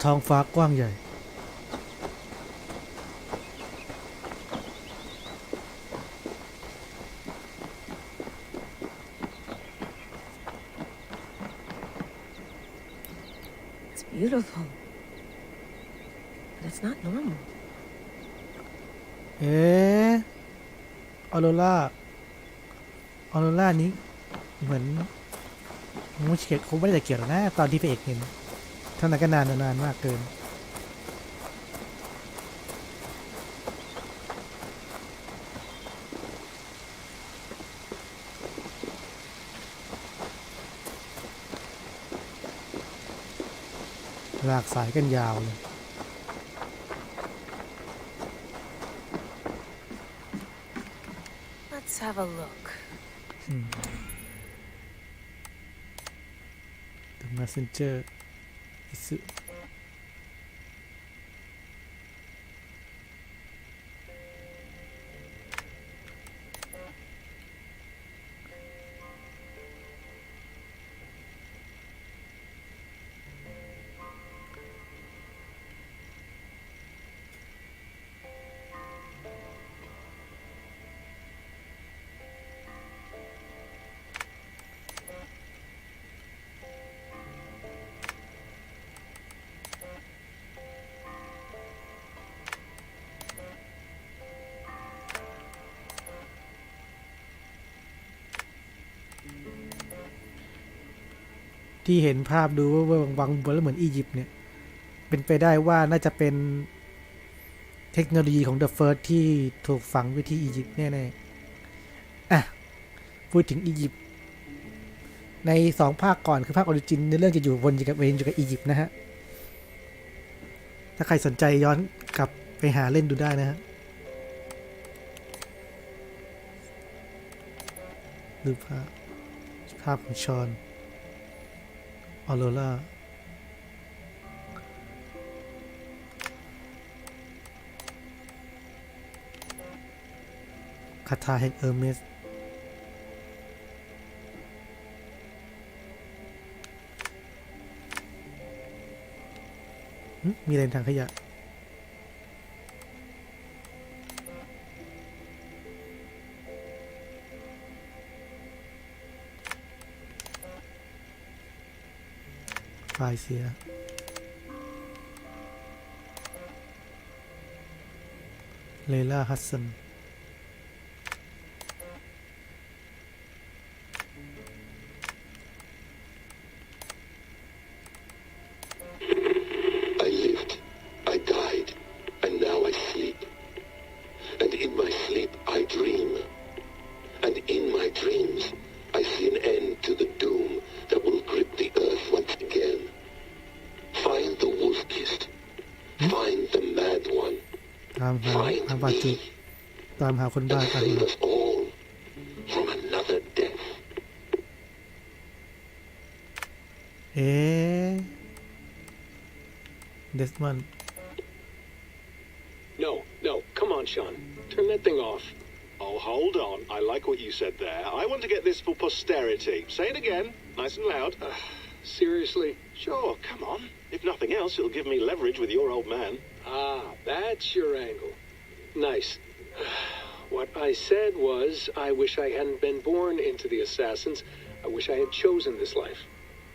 ท้องฟ้ากว้างใหญ่ It's beautiful. But it's not normal. ออโรรานี้เหมือนมุชเกตเขาไม่ได้เกี่ยวหรอกนะตอนที่พระเอกเห็นเท่านั้นก็นานมากเกินลากสายกันยาวเลย Let's have a look. The messenger isที่เห็นภาพดูว่าวังบนแล้วเหมือนอียิปต์เนี่ยเป็นไปได้ว่าน่าจะเป็นเทคโนโลยีของ The First ที่ถูกฝังไว้ที่อียิปต์แน่ๆอ่ะพูดถึงอียิปต์ใน2ภาคก่อนคือภาคออริจินในเรื่องจะอยู่วนอยู่กับอียิปต์นะฮะถ้าใครสนใจย้อนกลับไปหาเล่นดูได้นะฮะดูภาพของชอนออโรราคาถาแห่งเออร์เมสมีอะไรทางขยะไฟเสียเลล่าฮัสซันตามหาคนบ้ากันเดสมอน No, come on, Sean. Turn that thing off. Oh, hold on. I like what you said there. I want to get this for posterity. Say it again, nice and loud. Seriously? Sure, come on. If nothing else, it'll give me leverage with your old man. Ah, that's your angle. Nice. What I said was, I wish I hadn't been born into the Assassins. I wish I had chosen this life.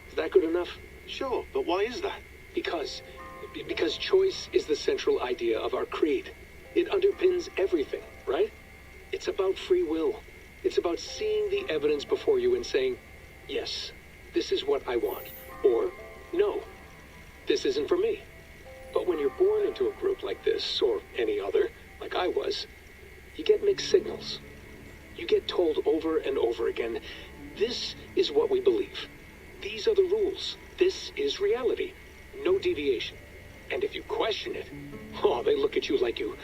Is that good enough? Sure, but why is that? Because choice is the central idea of our creed. It underpins everything, right? It's about free will. It's about seeing the evidence before you and saying, yes, this is what I want. Or, no, this isn't for me. But when you're born into a group like this, or any other, like I was, you get mixed signals. You get told over and over again, this is what we believe. These are the rules. This is reality. No deviation. And if you question it, oh, they look at you like you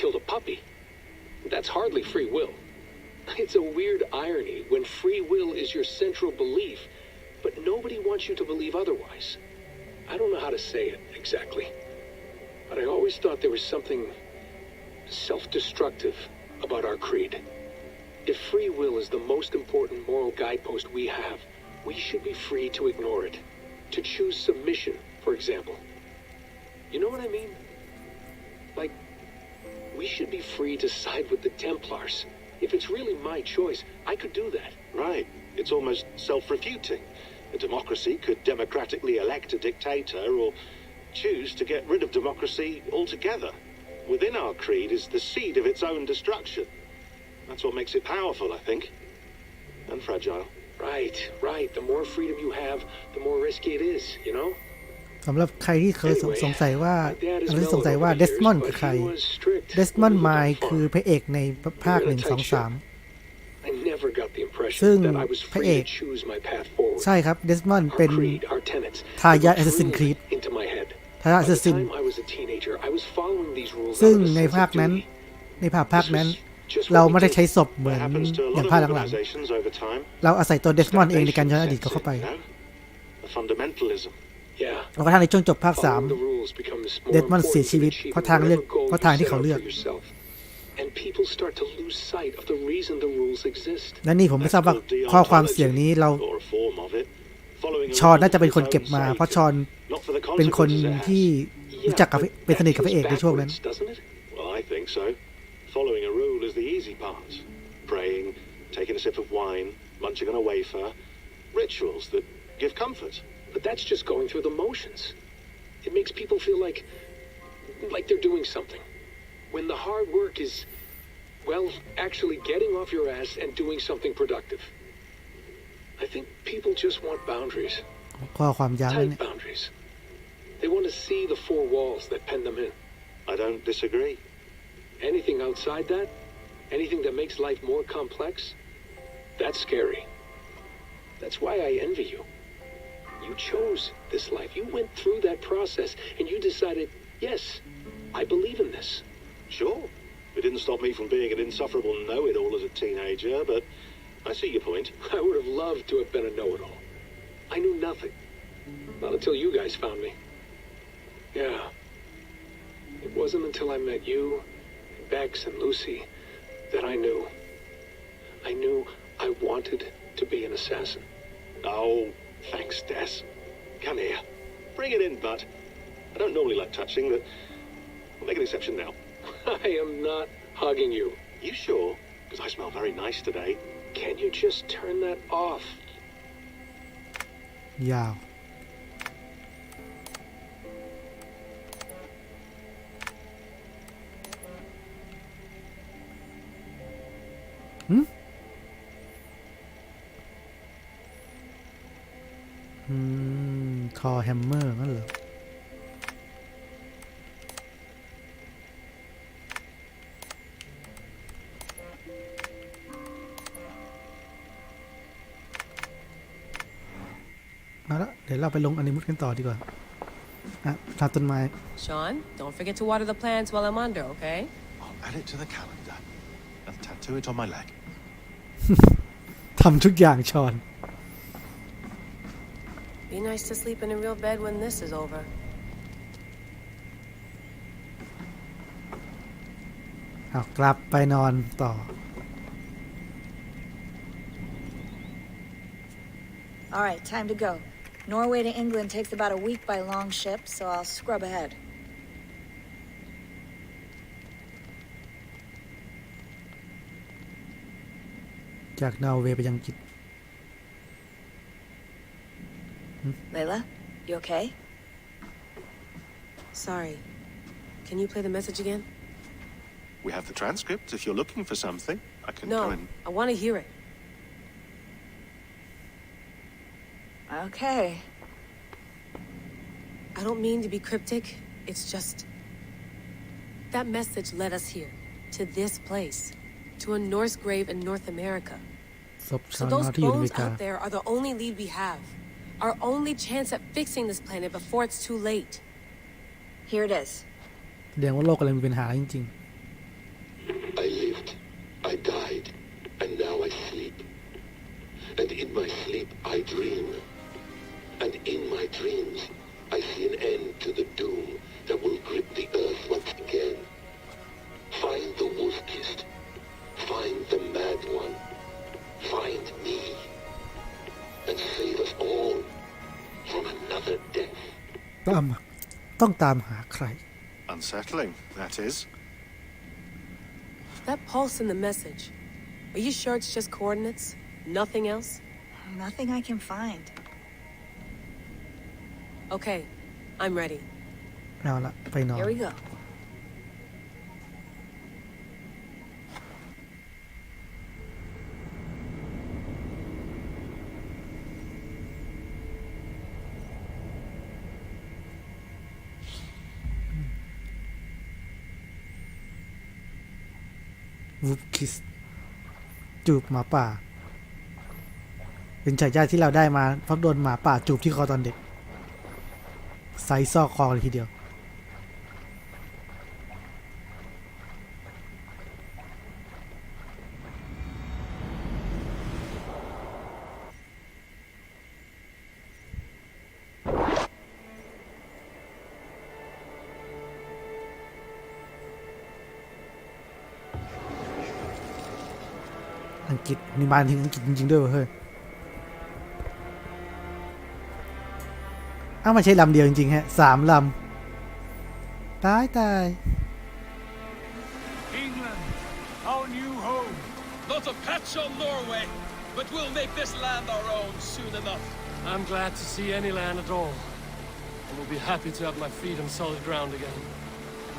killed a puppy. That's hardly free will. It's a weird irony when free will is your central belief, but nobody wants you to believe otherwise. I don't know how to say it exactly, but I always thought there was something self-destructive about our creed. If free will is the most important moral guidepost we have, we should be free to ignore it. To choose submission, for example. You know what I mean? Like, we should be free to side with the Templars. If it's really my choice, I could do that. Right. It's almost self-refuting. A democracy could democratically elect a dictator or choose to get rid of democracy altogether. Within our creed is the seed of its own destruction. That's what makes it powerful, I think. And fragile. Right. The more freedom you have, the more risky it is, you know? สำหรับใครที่เคยสงสัยว่าเดสมอนด์คือใครเดสมอนด์ไมล์คือพระเอกในภาค 1, 2, 3 ซึ่งพระเอกใช่ครับเดสมอนด์เป็นทายาท Assassin's Creed ทายาท Assassin ซึ่งในภาคนั้นเราไม่ได้ใช้ศพเหมือนอย่างภาคหลังๆเราอาศัยตัวเดสมอนด์เองในการย้อนอดีตเข้าไปแล้วก็ทางในช่วงจบภาค 3 เดสมอนด์เสียชีวิตเพราะทางที่เขาเลือกและนี่ผมไม่ทราบว่าข้อความเสียงนี้ชอนน่าจะเป็นคนเก็บมาเพราะชอนเป็นคนที่รู้จักกับเป็นสนิทกับพระเอกในช่วงนั้น Following a rule is the easy part. Praying, taking a sip of wine, munching on a wafer. Rituals that give comfort. But that's just going through the motions. It makes people feel like they're doing something. When the hard work is, well, actually getting off your ass and doing something productive. I think people just want boundaries. Tight boundaries. They want to see the four walls that pen them in. I don't disagree. Anything outside that, anything that makes life more complex, that's scary. That's why I envy you. You chose this life. You went through that process and you decided, yes, I believe in this. Sure. It didn't stop me from being an insufferable know-it-all as a teenager, but I see your point. I would have loved to have been a know-it-all. I knew nothing. Not until you guys found me. Yeah. It wasn't until I met you, Bex and Lucy, that I knew. I knew I wanted to be an assassin. Oh, thanks, Des. Come here. Bring it in, bud. I don't normally like touching, but I'll make an exception now. I am not hugging you. You sure? Because I smell very nice today. Can you just turn that off? ยาวทอแฮมเมอร์นั่นเหรอมาแล้วเดี๋ยวเราไปลงอนิมุตกันต่อดีกว่าทาต้นไม้ Sean, don't forget to water the plants while I'm under, okay? I'll add it to the calendar and tattoo it on my leg. ทำทุกอย่างชอน Be nice to sleep in a real bed when this is over. กลับไปนอนต่อ All right, time to go. Norway to England takes about a week by long ship, so I'll scrub ahead. จากนอร์เวย์ไปยังอังกฤษ Layla, you okay? Sorry. Can you play the message again? We have the transcript. If you're looking for something, I can No, go and... I want to hear it. Okay. I don't mean to be cryptic. It's just... That message led us here, to this place, to a Norse grave in North America. So those bones out there are the only lead we have. Our only chance at fixing this planet before it's too late. Here it is. แสดงว่าโลกกำลังมีปัญหาจริง I lived, I died, and now I sleep. And in my sleep I dream. And in my dreams I see an end to the doom that will grip the earth once again. Find the wolf-kissed. Find the mad one. Find me. And save us all from another death. ต้องตามหาใคร Unsettling, that is. That pulse in the message. Are you sure it's just coordinates? Nothing else? Nothing I can find. Okay, I'm ready. เอาละไปนอน Here we go.วูฟคิสจูบหมาป่าเป็นฉายาที่เราได้มาเพราะโดนหมาป่าจูบที่คอตอนเด็กไซส์ซอกคอเลยทีเดียวอังกฤษนี่มาถึงอังกฤษจริงๆด้วยเฮ้ยไม่ใช่ลำเดียวจริงๆฮะ3 ลำตาย England, our new home. Not a patch on Norway, but we'll make this land our own soon enough. I'm glad to see any land at all. I will be happy to have my feet on solid ground again.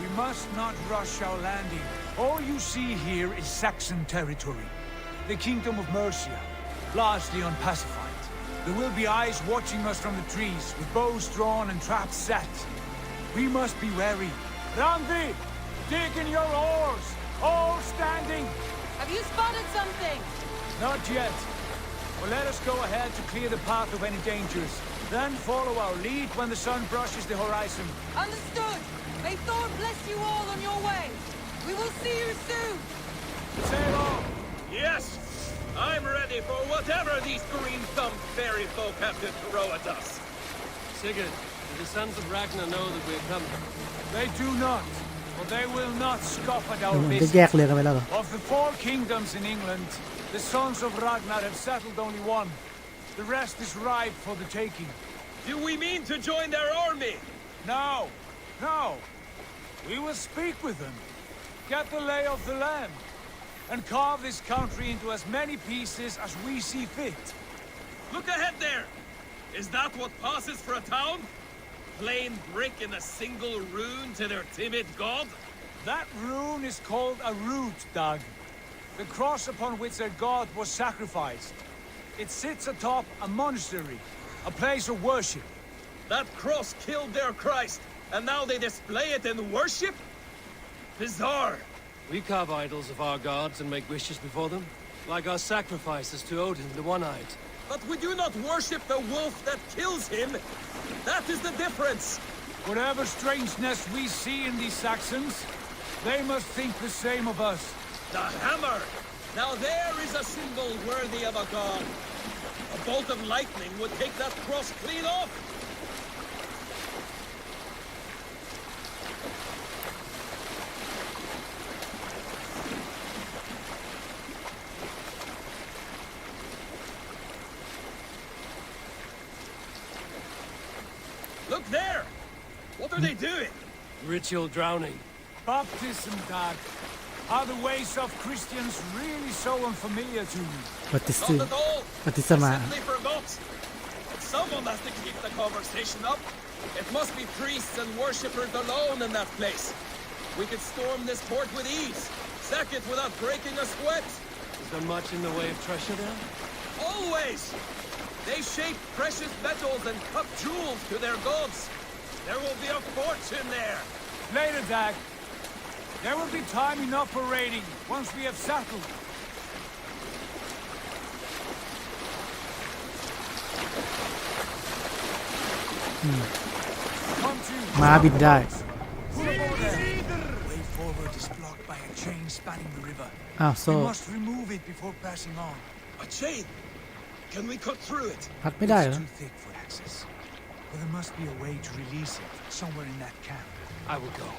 We must not rush our landing. All you see here is Saxon territory. The Kingdom of Mercia, largely unpacified. There will be eyes watching us from the trees, with bows drawn and traps set. We must be wary. Randvi, dig in your oars, all standing. Have you spotted something? Not yet. Well, let us go ahead to clear the path of any dangers. Then follow our lead when the sun brushes the horizon. Understood. May Thor bless you all on your way. We will see you soon. Sail on. Yes, I'm ready for whatever these green-thumbed fairy folk have to throw at us. Sigurd, do the sons of Ragnar know that we're coming? They do not, but they will not scoff at our จะ visit. แยกเรือกันไปแล้วเหรอ Of the 4 kingdoms in England, the sons of Ragnar have settled only one. The rest is ripe for the taking. Do we mean to join their army? No, no. We will speak with them, get the lay of the land, and carve this country into as many pieces as we see fit. Look ahead there. Is that what passes for a town? Plain brick in a single rune to their timid god? That rune is called a root, Doug. The cross upon which their god was sacrificed. It sits atop a monastery, a place of worship. That cross killed their Christ, and now they display it in worship? Bizarre. We carve idols of our gods and make wishes before them, like our sacrifices to Odin, the One-Eyed. But we do not worship the wolf that kills him. That is the difference. Whatever strangeness we see in these Saxons, they must think the same of us. The hammer! Now there is a symbol worthy of a god. A bolt of lightning would take that cross clean off. are they doing? Ritual drowning. Baptism, Dad. Are the ways of Christians really so unfamiliar to you? Not at all. Simply forgot. Someone has to keep the conversation up. It must be priests and worshippers alone in that place. We could storm this port with ease. Sack it without breaking a sweat. Is there much in the way of treasure there? Always! They shape precious metals and cut jewels to their gods. There will be a fortune there. Later, Dag. There will be time enough for raiding once we have settled. ม้าบินได้ Way forward is blocked by a chain spanning the river. อ้าวโซ่ We must remove it before passing on. A chain? Can we cut through it? พัดไม่ได้เหรอ It's too thick for access. But there must be a way to release it somewhere in that camp. I will go.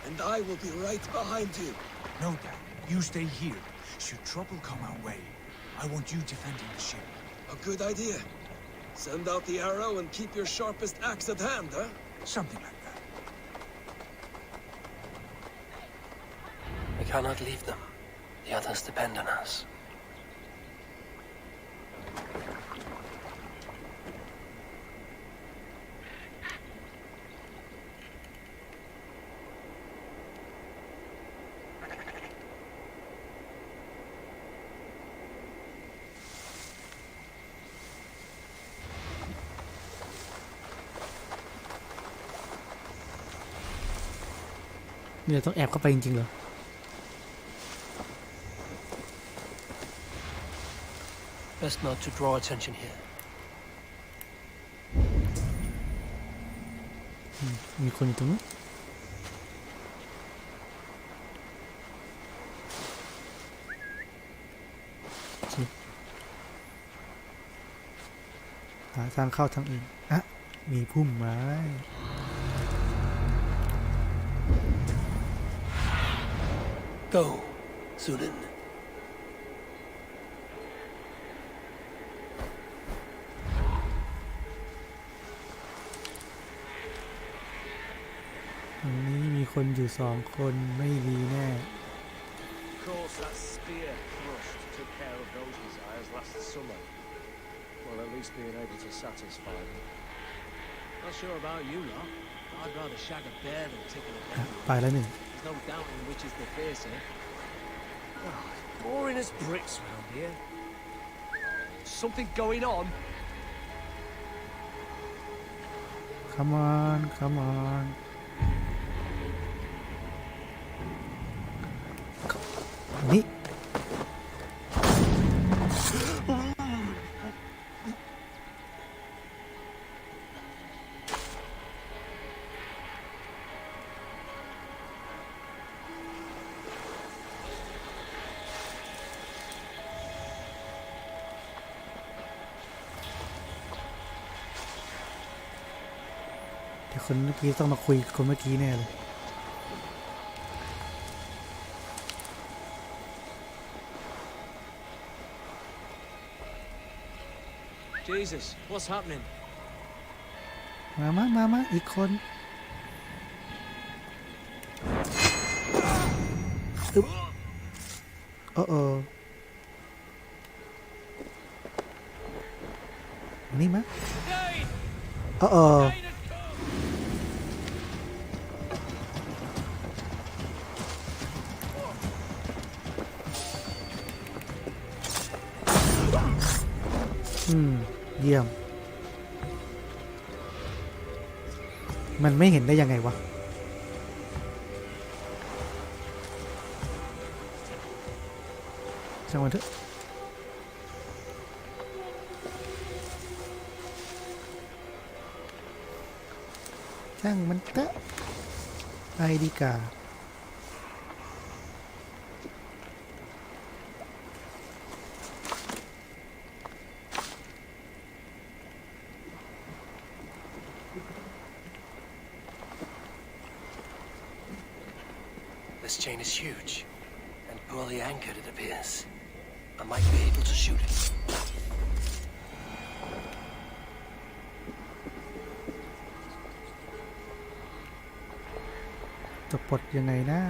And I will be right behind you. No, Dad. You stay here. Should trouble come our way, I want you defending the ship. A good idea. Send out the arrow and keep your sharpest axe at hand, huh? Something like that. We cannot leave them. The others depend on us.เนี่ยต้องแอบเข้าไปจริงๆเหรอ Best not to draw attention here. มีคนอยู่ตรงนู้นหาทางเข้าทางอื่นอะมีพุ่มไม้ Go, Sunan. ตรงนี้มีคนอยู่2 คนไม่ดีแน่ Of course, that spear thrust took care of those desires last summer. Well, at least being able to satisfy them. Not sure about you, lot. I'd rather shag a bear than tickle a devil. ไปแล้วหนึ่ง There's no doubting which is the fiercer. Oh, boring as bricks round here. Something going on? Come on, come on. Ni.คนเมื่อกี้ต้องมาคุยกับคนเมื่อกี้แน่เลย Jesus, what's happening? มาอีกคนอึ๊บโอ้นี่มั้ยโอ้เยี่ยมมันไม่เห็นได้ยังไงวะช่างมันเถอะช่างมันเถอะไปดีกว่าThis chain is huge and poorly anchored, it appears. I might be able to shoot it. จะปลดยังไงนะ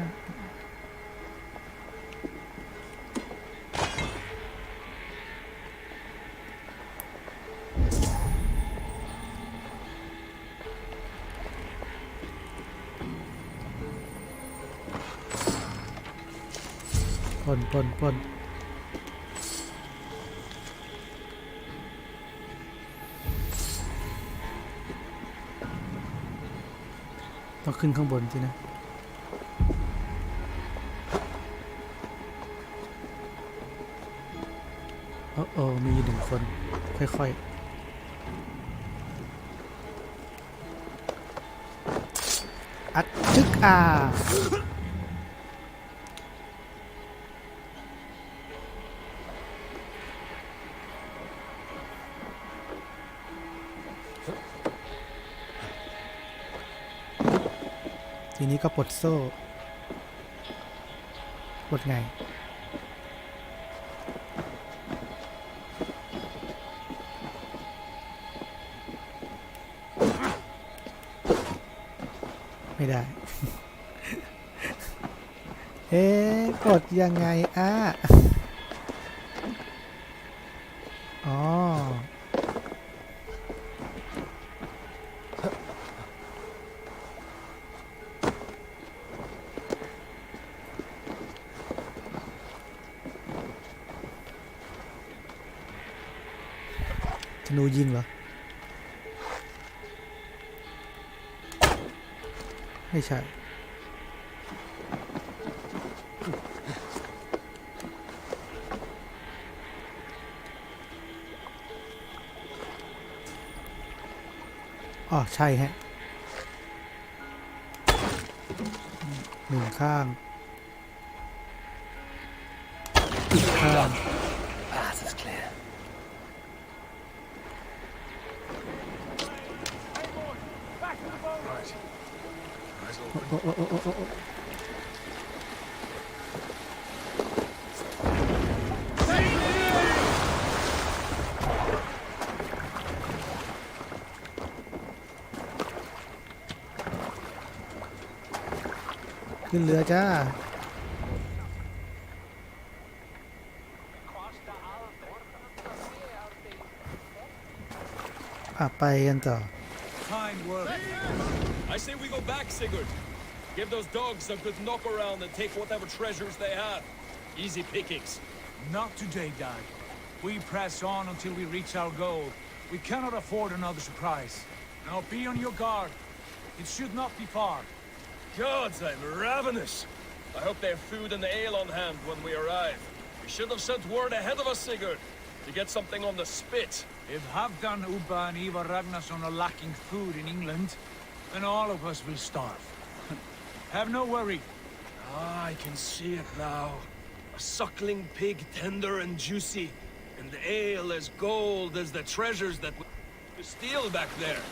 ปนต้องขึ้นข้างบนสินะโอ้มีหนึ่งคนค่อยๆอัดจึกทีนี้ก็ปลดโซ่ปลดไงไม่ได้ กดยังไงอ๋อธนูยิงเหรอไม่ใช่อ๋อใช่ฮะหนึ่งข้างอีกข้างขึ้นเรือจ้าไปกันต่อ I say we go back, Sigurd. Give those dogs a good knock around and take whatever treasures they have. Easy pickings. Not today, Dad. We press on until we reach our goal. We cannot afford another surprise. Now be on your guard. It should not be far. Gods, I'm ravenous. I hope they have food and ale on hand when we arrive. We should have sent word ahead of us, Sigurd, to get something on the spit. If Halfdan, Ubba and Ivar Ragnarsson are lacking food in England, then all of us will starve. Have no worry. I can see it now. A suckling pig, tender and juicy, and the ale as gold as the treasures that we steal back there.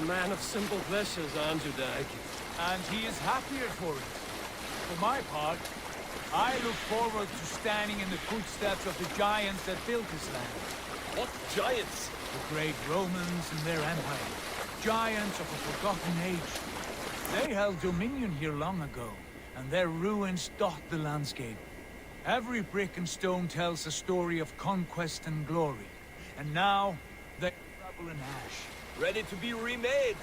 A man of simple pleasures, aren't you, Dag? And he is happier for it. For my part, I look forward to standing in the footsteps of the giants that built this land. What giants? The great Romans and their empire. Giants of a forgotten age. They held dominion here long ago, and their ruins dot the landscape. Every brick and stone tells a story of conquest and glory. And now, they rubble and ash. Ready to be remade.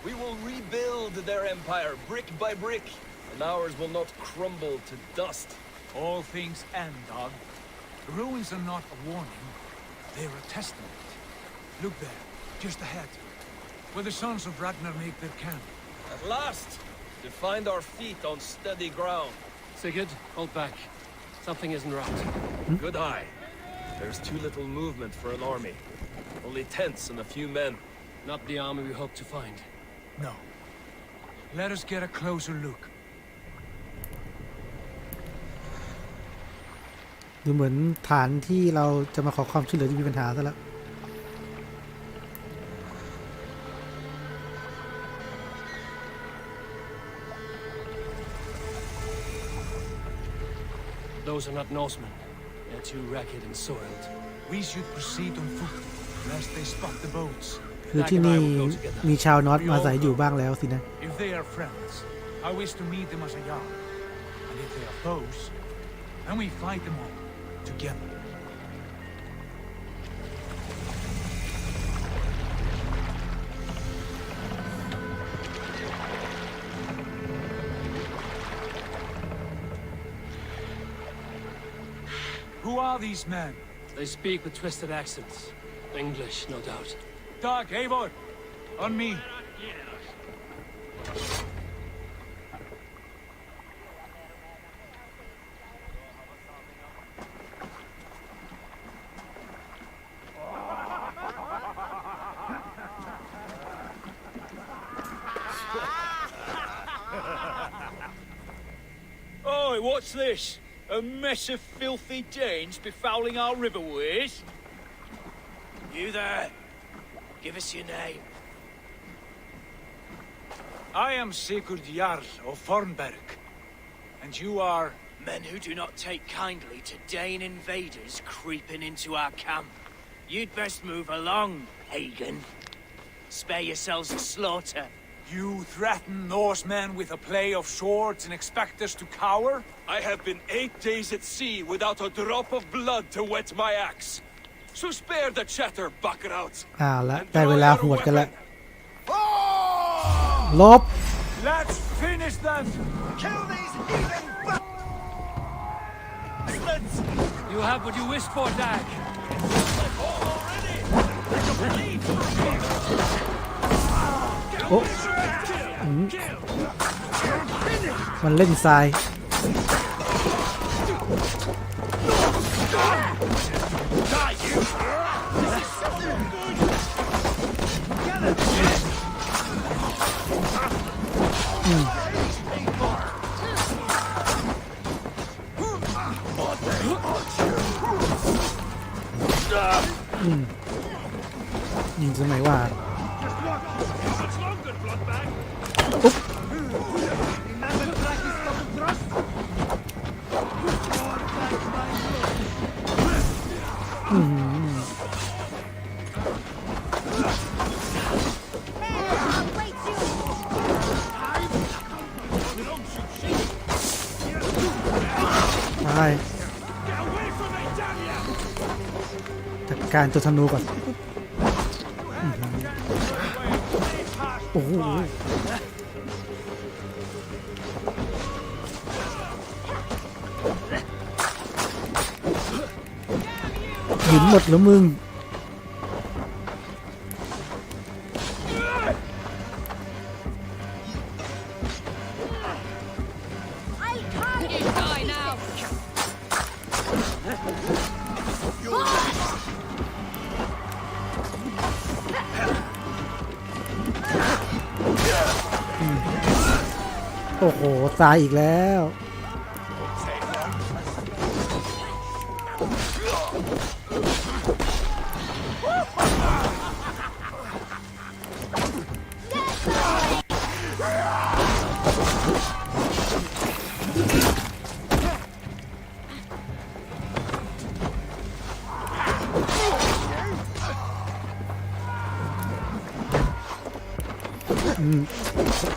We will rebuild their empire brick by brick, and ours will not crumble to dust. All things end, Dog. The ruins are not a warning. They're a testament. Look there, just ahead, where the sons of Ragnar make their camp. At last, to find our feet on steady ground. Sigurd, hold back. Something isn't right. Good eye. There's too little movement for an army. Only tents and a few men. Not the army we hope to find. No. Let us get a closer look. ดูเหมือนฐานที่เราจะมาขอความช่วยเหลือจะมีปัญหาซะแล้ว Those are not Norsemen. They're too ragged and soiled. We should proceed on foot, lest they spot the boats. คือที่นี่มีชาวนอร์สอาศัยอยู่บ้างแล้วสินะ If they are friends, I wish to meet them as a yard. And if they oppose, then we fight them all together. Who are these men? They speak with twisted accents. English, no doubt. Doc, Eivor, on me. Oi, what's this? A mess of filthy Danes befouling our riverways? You there. Give us your name. I am Sigurd Jarl of Fornberg. And you are... Men who do not take kindly to Dane invaders creeping into our camp. You'd best move along, Hagen. Spare yourselves a slaughter. You threaten Norsemen with a play of swords and expect us to cower? I have been 8 days at sea without a drop of blood to wet my axe. So spare the chatter, buckerouts. ละได้เวลาหวดกันแล้วลบ Let's finish them. Kill these heathen bastards! You have what you wished for, Dag. Already! โอ้มันเล่นทรายยิงสมัยว่าปุ๊บไปจัดการตัวธนูก่อนโอ้โหหยินหมดแล้วมึงโอ้โหตายอีกแล้ว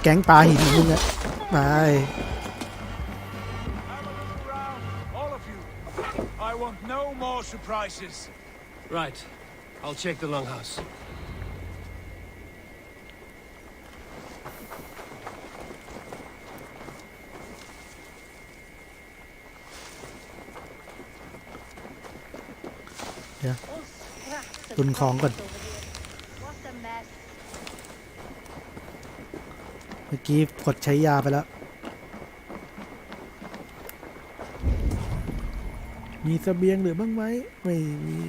แก๊งปลาหินมึงอะไป All of you. I want no more surprises. Right. I'll check the longhouse. Yeah. ตุนของก่อนเมื่อกี้กดใช้ยาไปแล้วมีเสบียงเหลือบ้างไหมไม่มี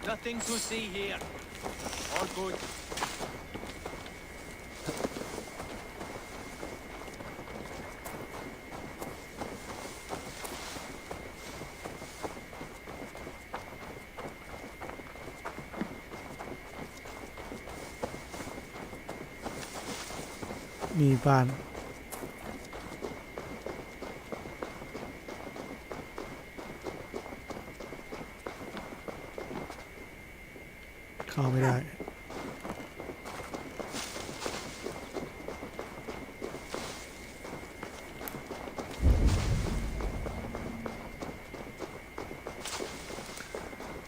Nothing to see here. All good. มีบ้าน เข้าไม่ได้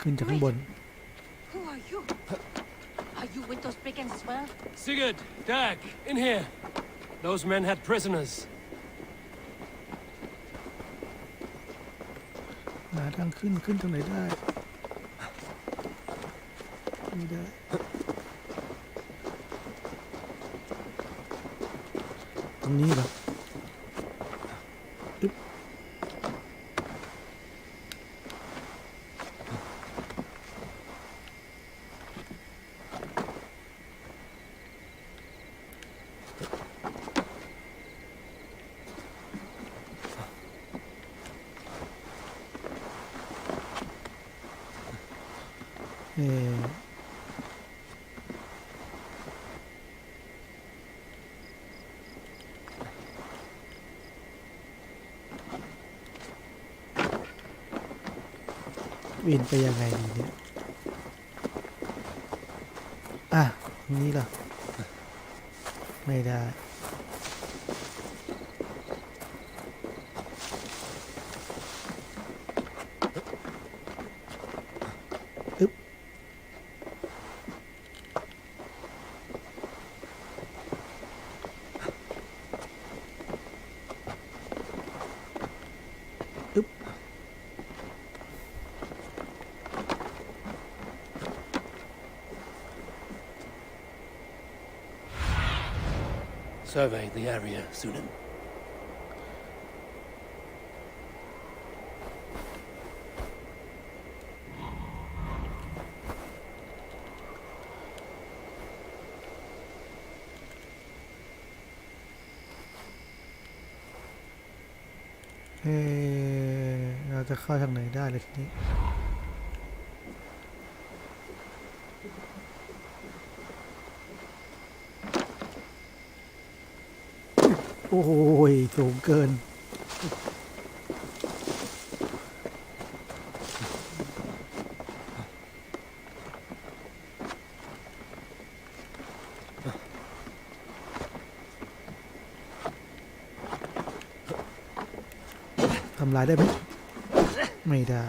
ขึ้นจากข้างบน Who are you? Are you with those brigands as well? Sigurd, Dag, in here. Those men had prisoners. หาทางขึ้นทางไหนได้ไม่ได้ตรงนี้เหรออึ๊บวินไปยังไงดีเนี่ยนี่ล่ะไม่ได้อึ๊บอึ๊บSurvey the area, Sunan. เราจะเข้าทางไหนได้เลยทีนี้โอ้โหสูงเกินทำลายได้ไหมไม่ได้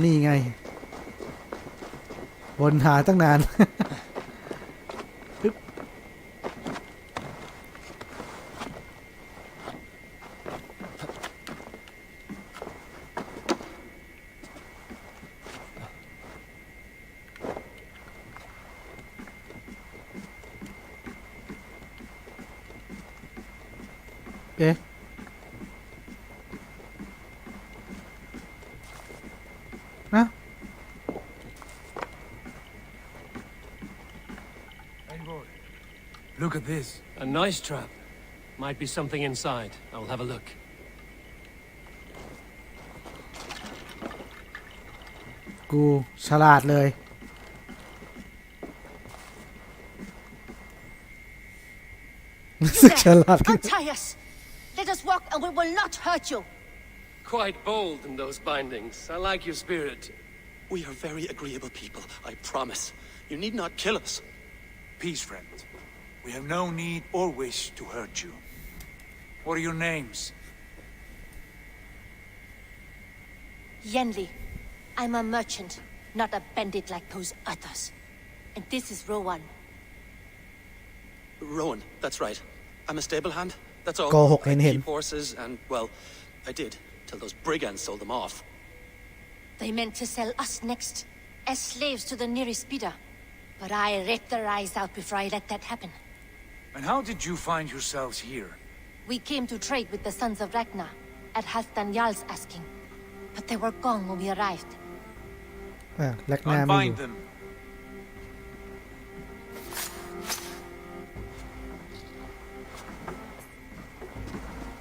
นี่ไงวนหาตั้งนานเอ๊ะLook at this. A nice trap. Might be something inside. I'll have a look. กูฉลาดเลยฉลาด Untie us. Let us walk and we will not hurt you. Quite bold in those bindings. I like your spirit. We are very agreeable people, I promise. You need not kill us. Peace, friend. We have no need or wish to hurt you. What are your names? Yenli. I'm a merchant, not a bandit like those others. And this is Rowan. Rowan, that's right. I'm a stable hand, that's all. โกหกเห็น keep horses and, well, I did, till those brigands sold them off. They meant to sell us next, as slaves to the nearest bidder. But I ripped their eyes out before I let that happen. And how did you find yourselves here? We came to trade with the sons of Ragnar, at Halfdan Jarl's asking, but they were gone when we arrived. แลกหน้าไม่อยู่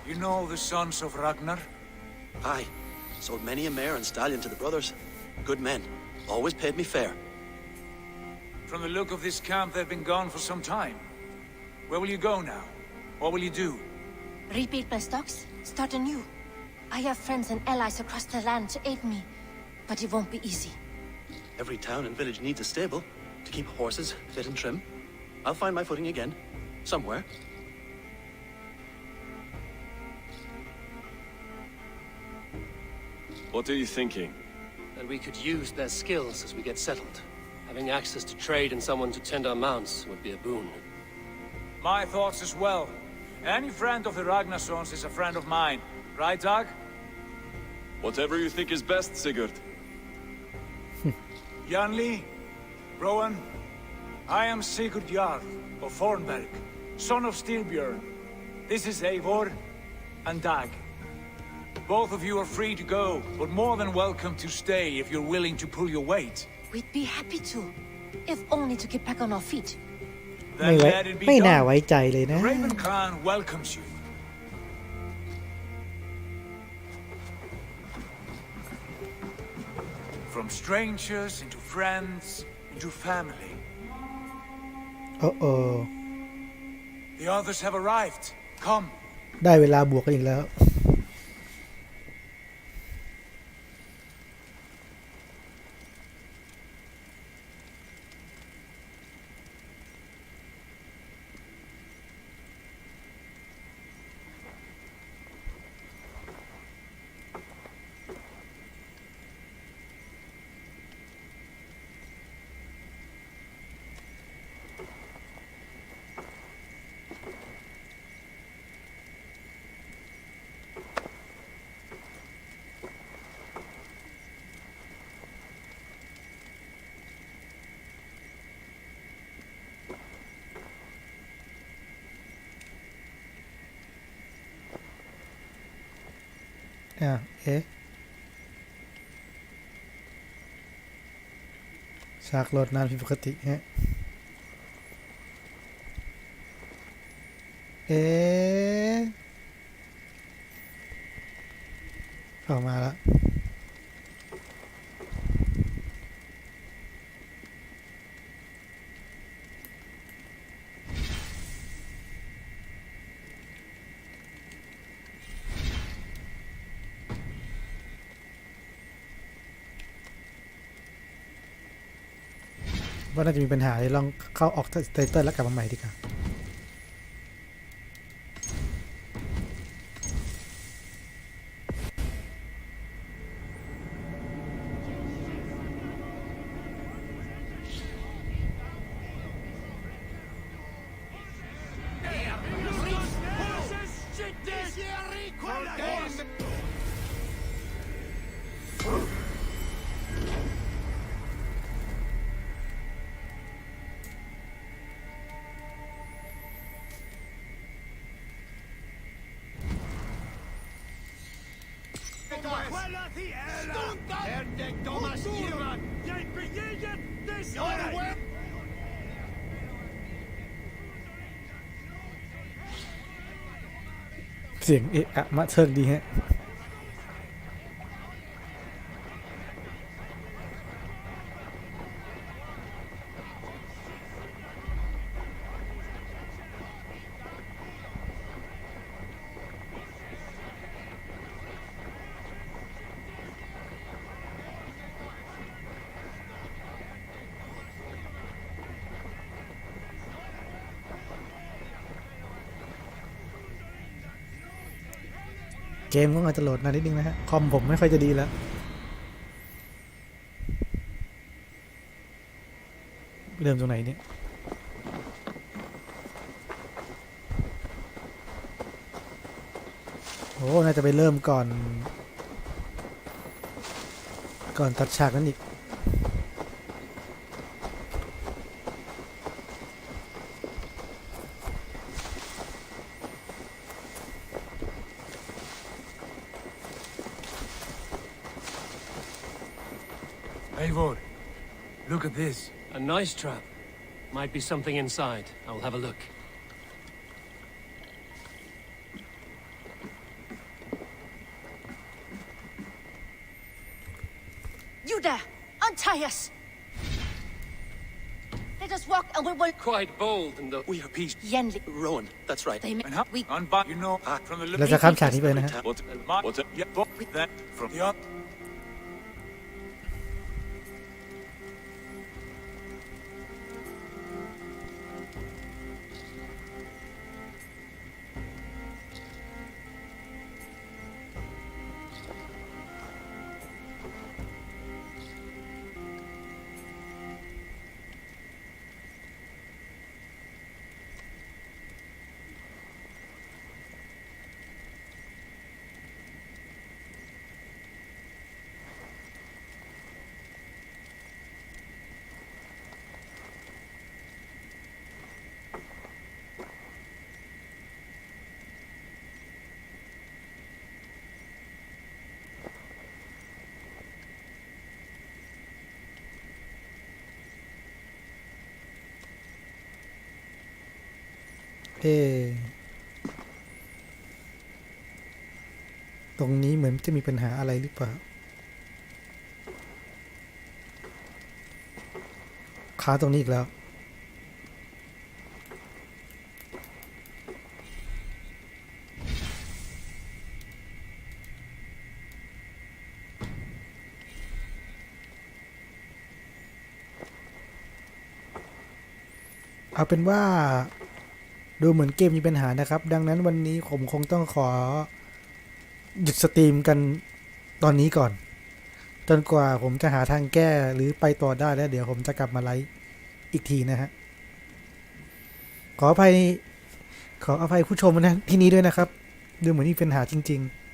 You know the sons of Ragnar? Aye. Sold many a mare and stallion to the brothers. Good men. Always paid me fair. From the look of this camp, they've been gone for some time. Where will you go now? What will you do? Rebuild my stocks, start anew. I have friends and allies across the land to aid me, but it won't be easy. Every town and village needs a stable to keep horses fit and trim. I'll find my footing again. Somewhere. What are you thinking? That we could use their skills as we get settled. Having access to trade and someone to tend our mounts would be a boon. My thoughts as well. Any friend of the Ragnarsons is a friend of mine. Right, Dag? Whatever you think is best, Sigurd. Janli, Rowan, I am Sigurd Jarl of Fornberg, son of Styrbjörn. This is Eivor and Dag. Both of you are free to go, but more than welcome to stay if you're willing to pull your weight. We'd be happy to, if only to get back on our feet. ไม่น่าไว้ใจเลยนะ Raven Clan welcomes you. From strangers into friends into family. The others have arrived. Come. ได้เวลาบวกกันอีกแล้วฉากรถนานผิดปกติฮะออกมาแล้วว่าน่าจะมีปัญหาเลยลองเข้าออกไตเติ้ลแล้วกลับมาใหม่ดีกว่าเสียงเอะอะมะเชิงดีฮะเกมก็อาจจะโหลดนานนิดนึงนะฮะคอมผมไม่ค่อยจะดีแล้วเริ่มตรงไหนเนี่ยโอ้น่าจะไปเริ่มก่อนตัดฉากนั้นอีก Eivor, look at this. A nice trap. Might be something inside. I'll have a look. You there! Untie us! Let us walk and we will... Quite bold in the... We are peace. Yenli. Rowan, that's right. They may... We... Unbind, you know, from the... เราจะข้ามฉากนี้ไปนะฮะ What? Then from the up. ตรงนี้เหมือนจะมีปัญหาอะไรหรือเปล่าค้าตรงนี้อีกแล้วเอาเป็นว่าดูเหมือนเกมมีปัญหานะครับดังนั้นวันนี้ผมคงต้องขอหยุดสตรีมกันตอนนี้ก่อนจนกว่าผมจะหาทางแก้หรือไปต่อได้แล้วเดี๋ยวผมจะกลับมาไลฟ์อีกทีนะฮะขออภัยผู้ชมนะที่นี้ด้วยนะครับดูเหมือนมีปัญหาจริงๆ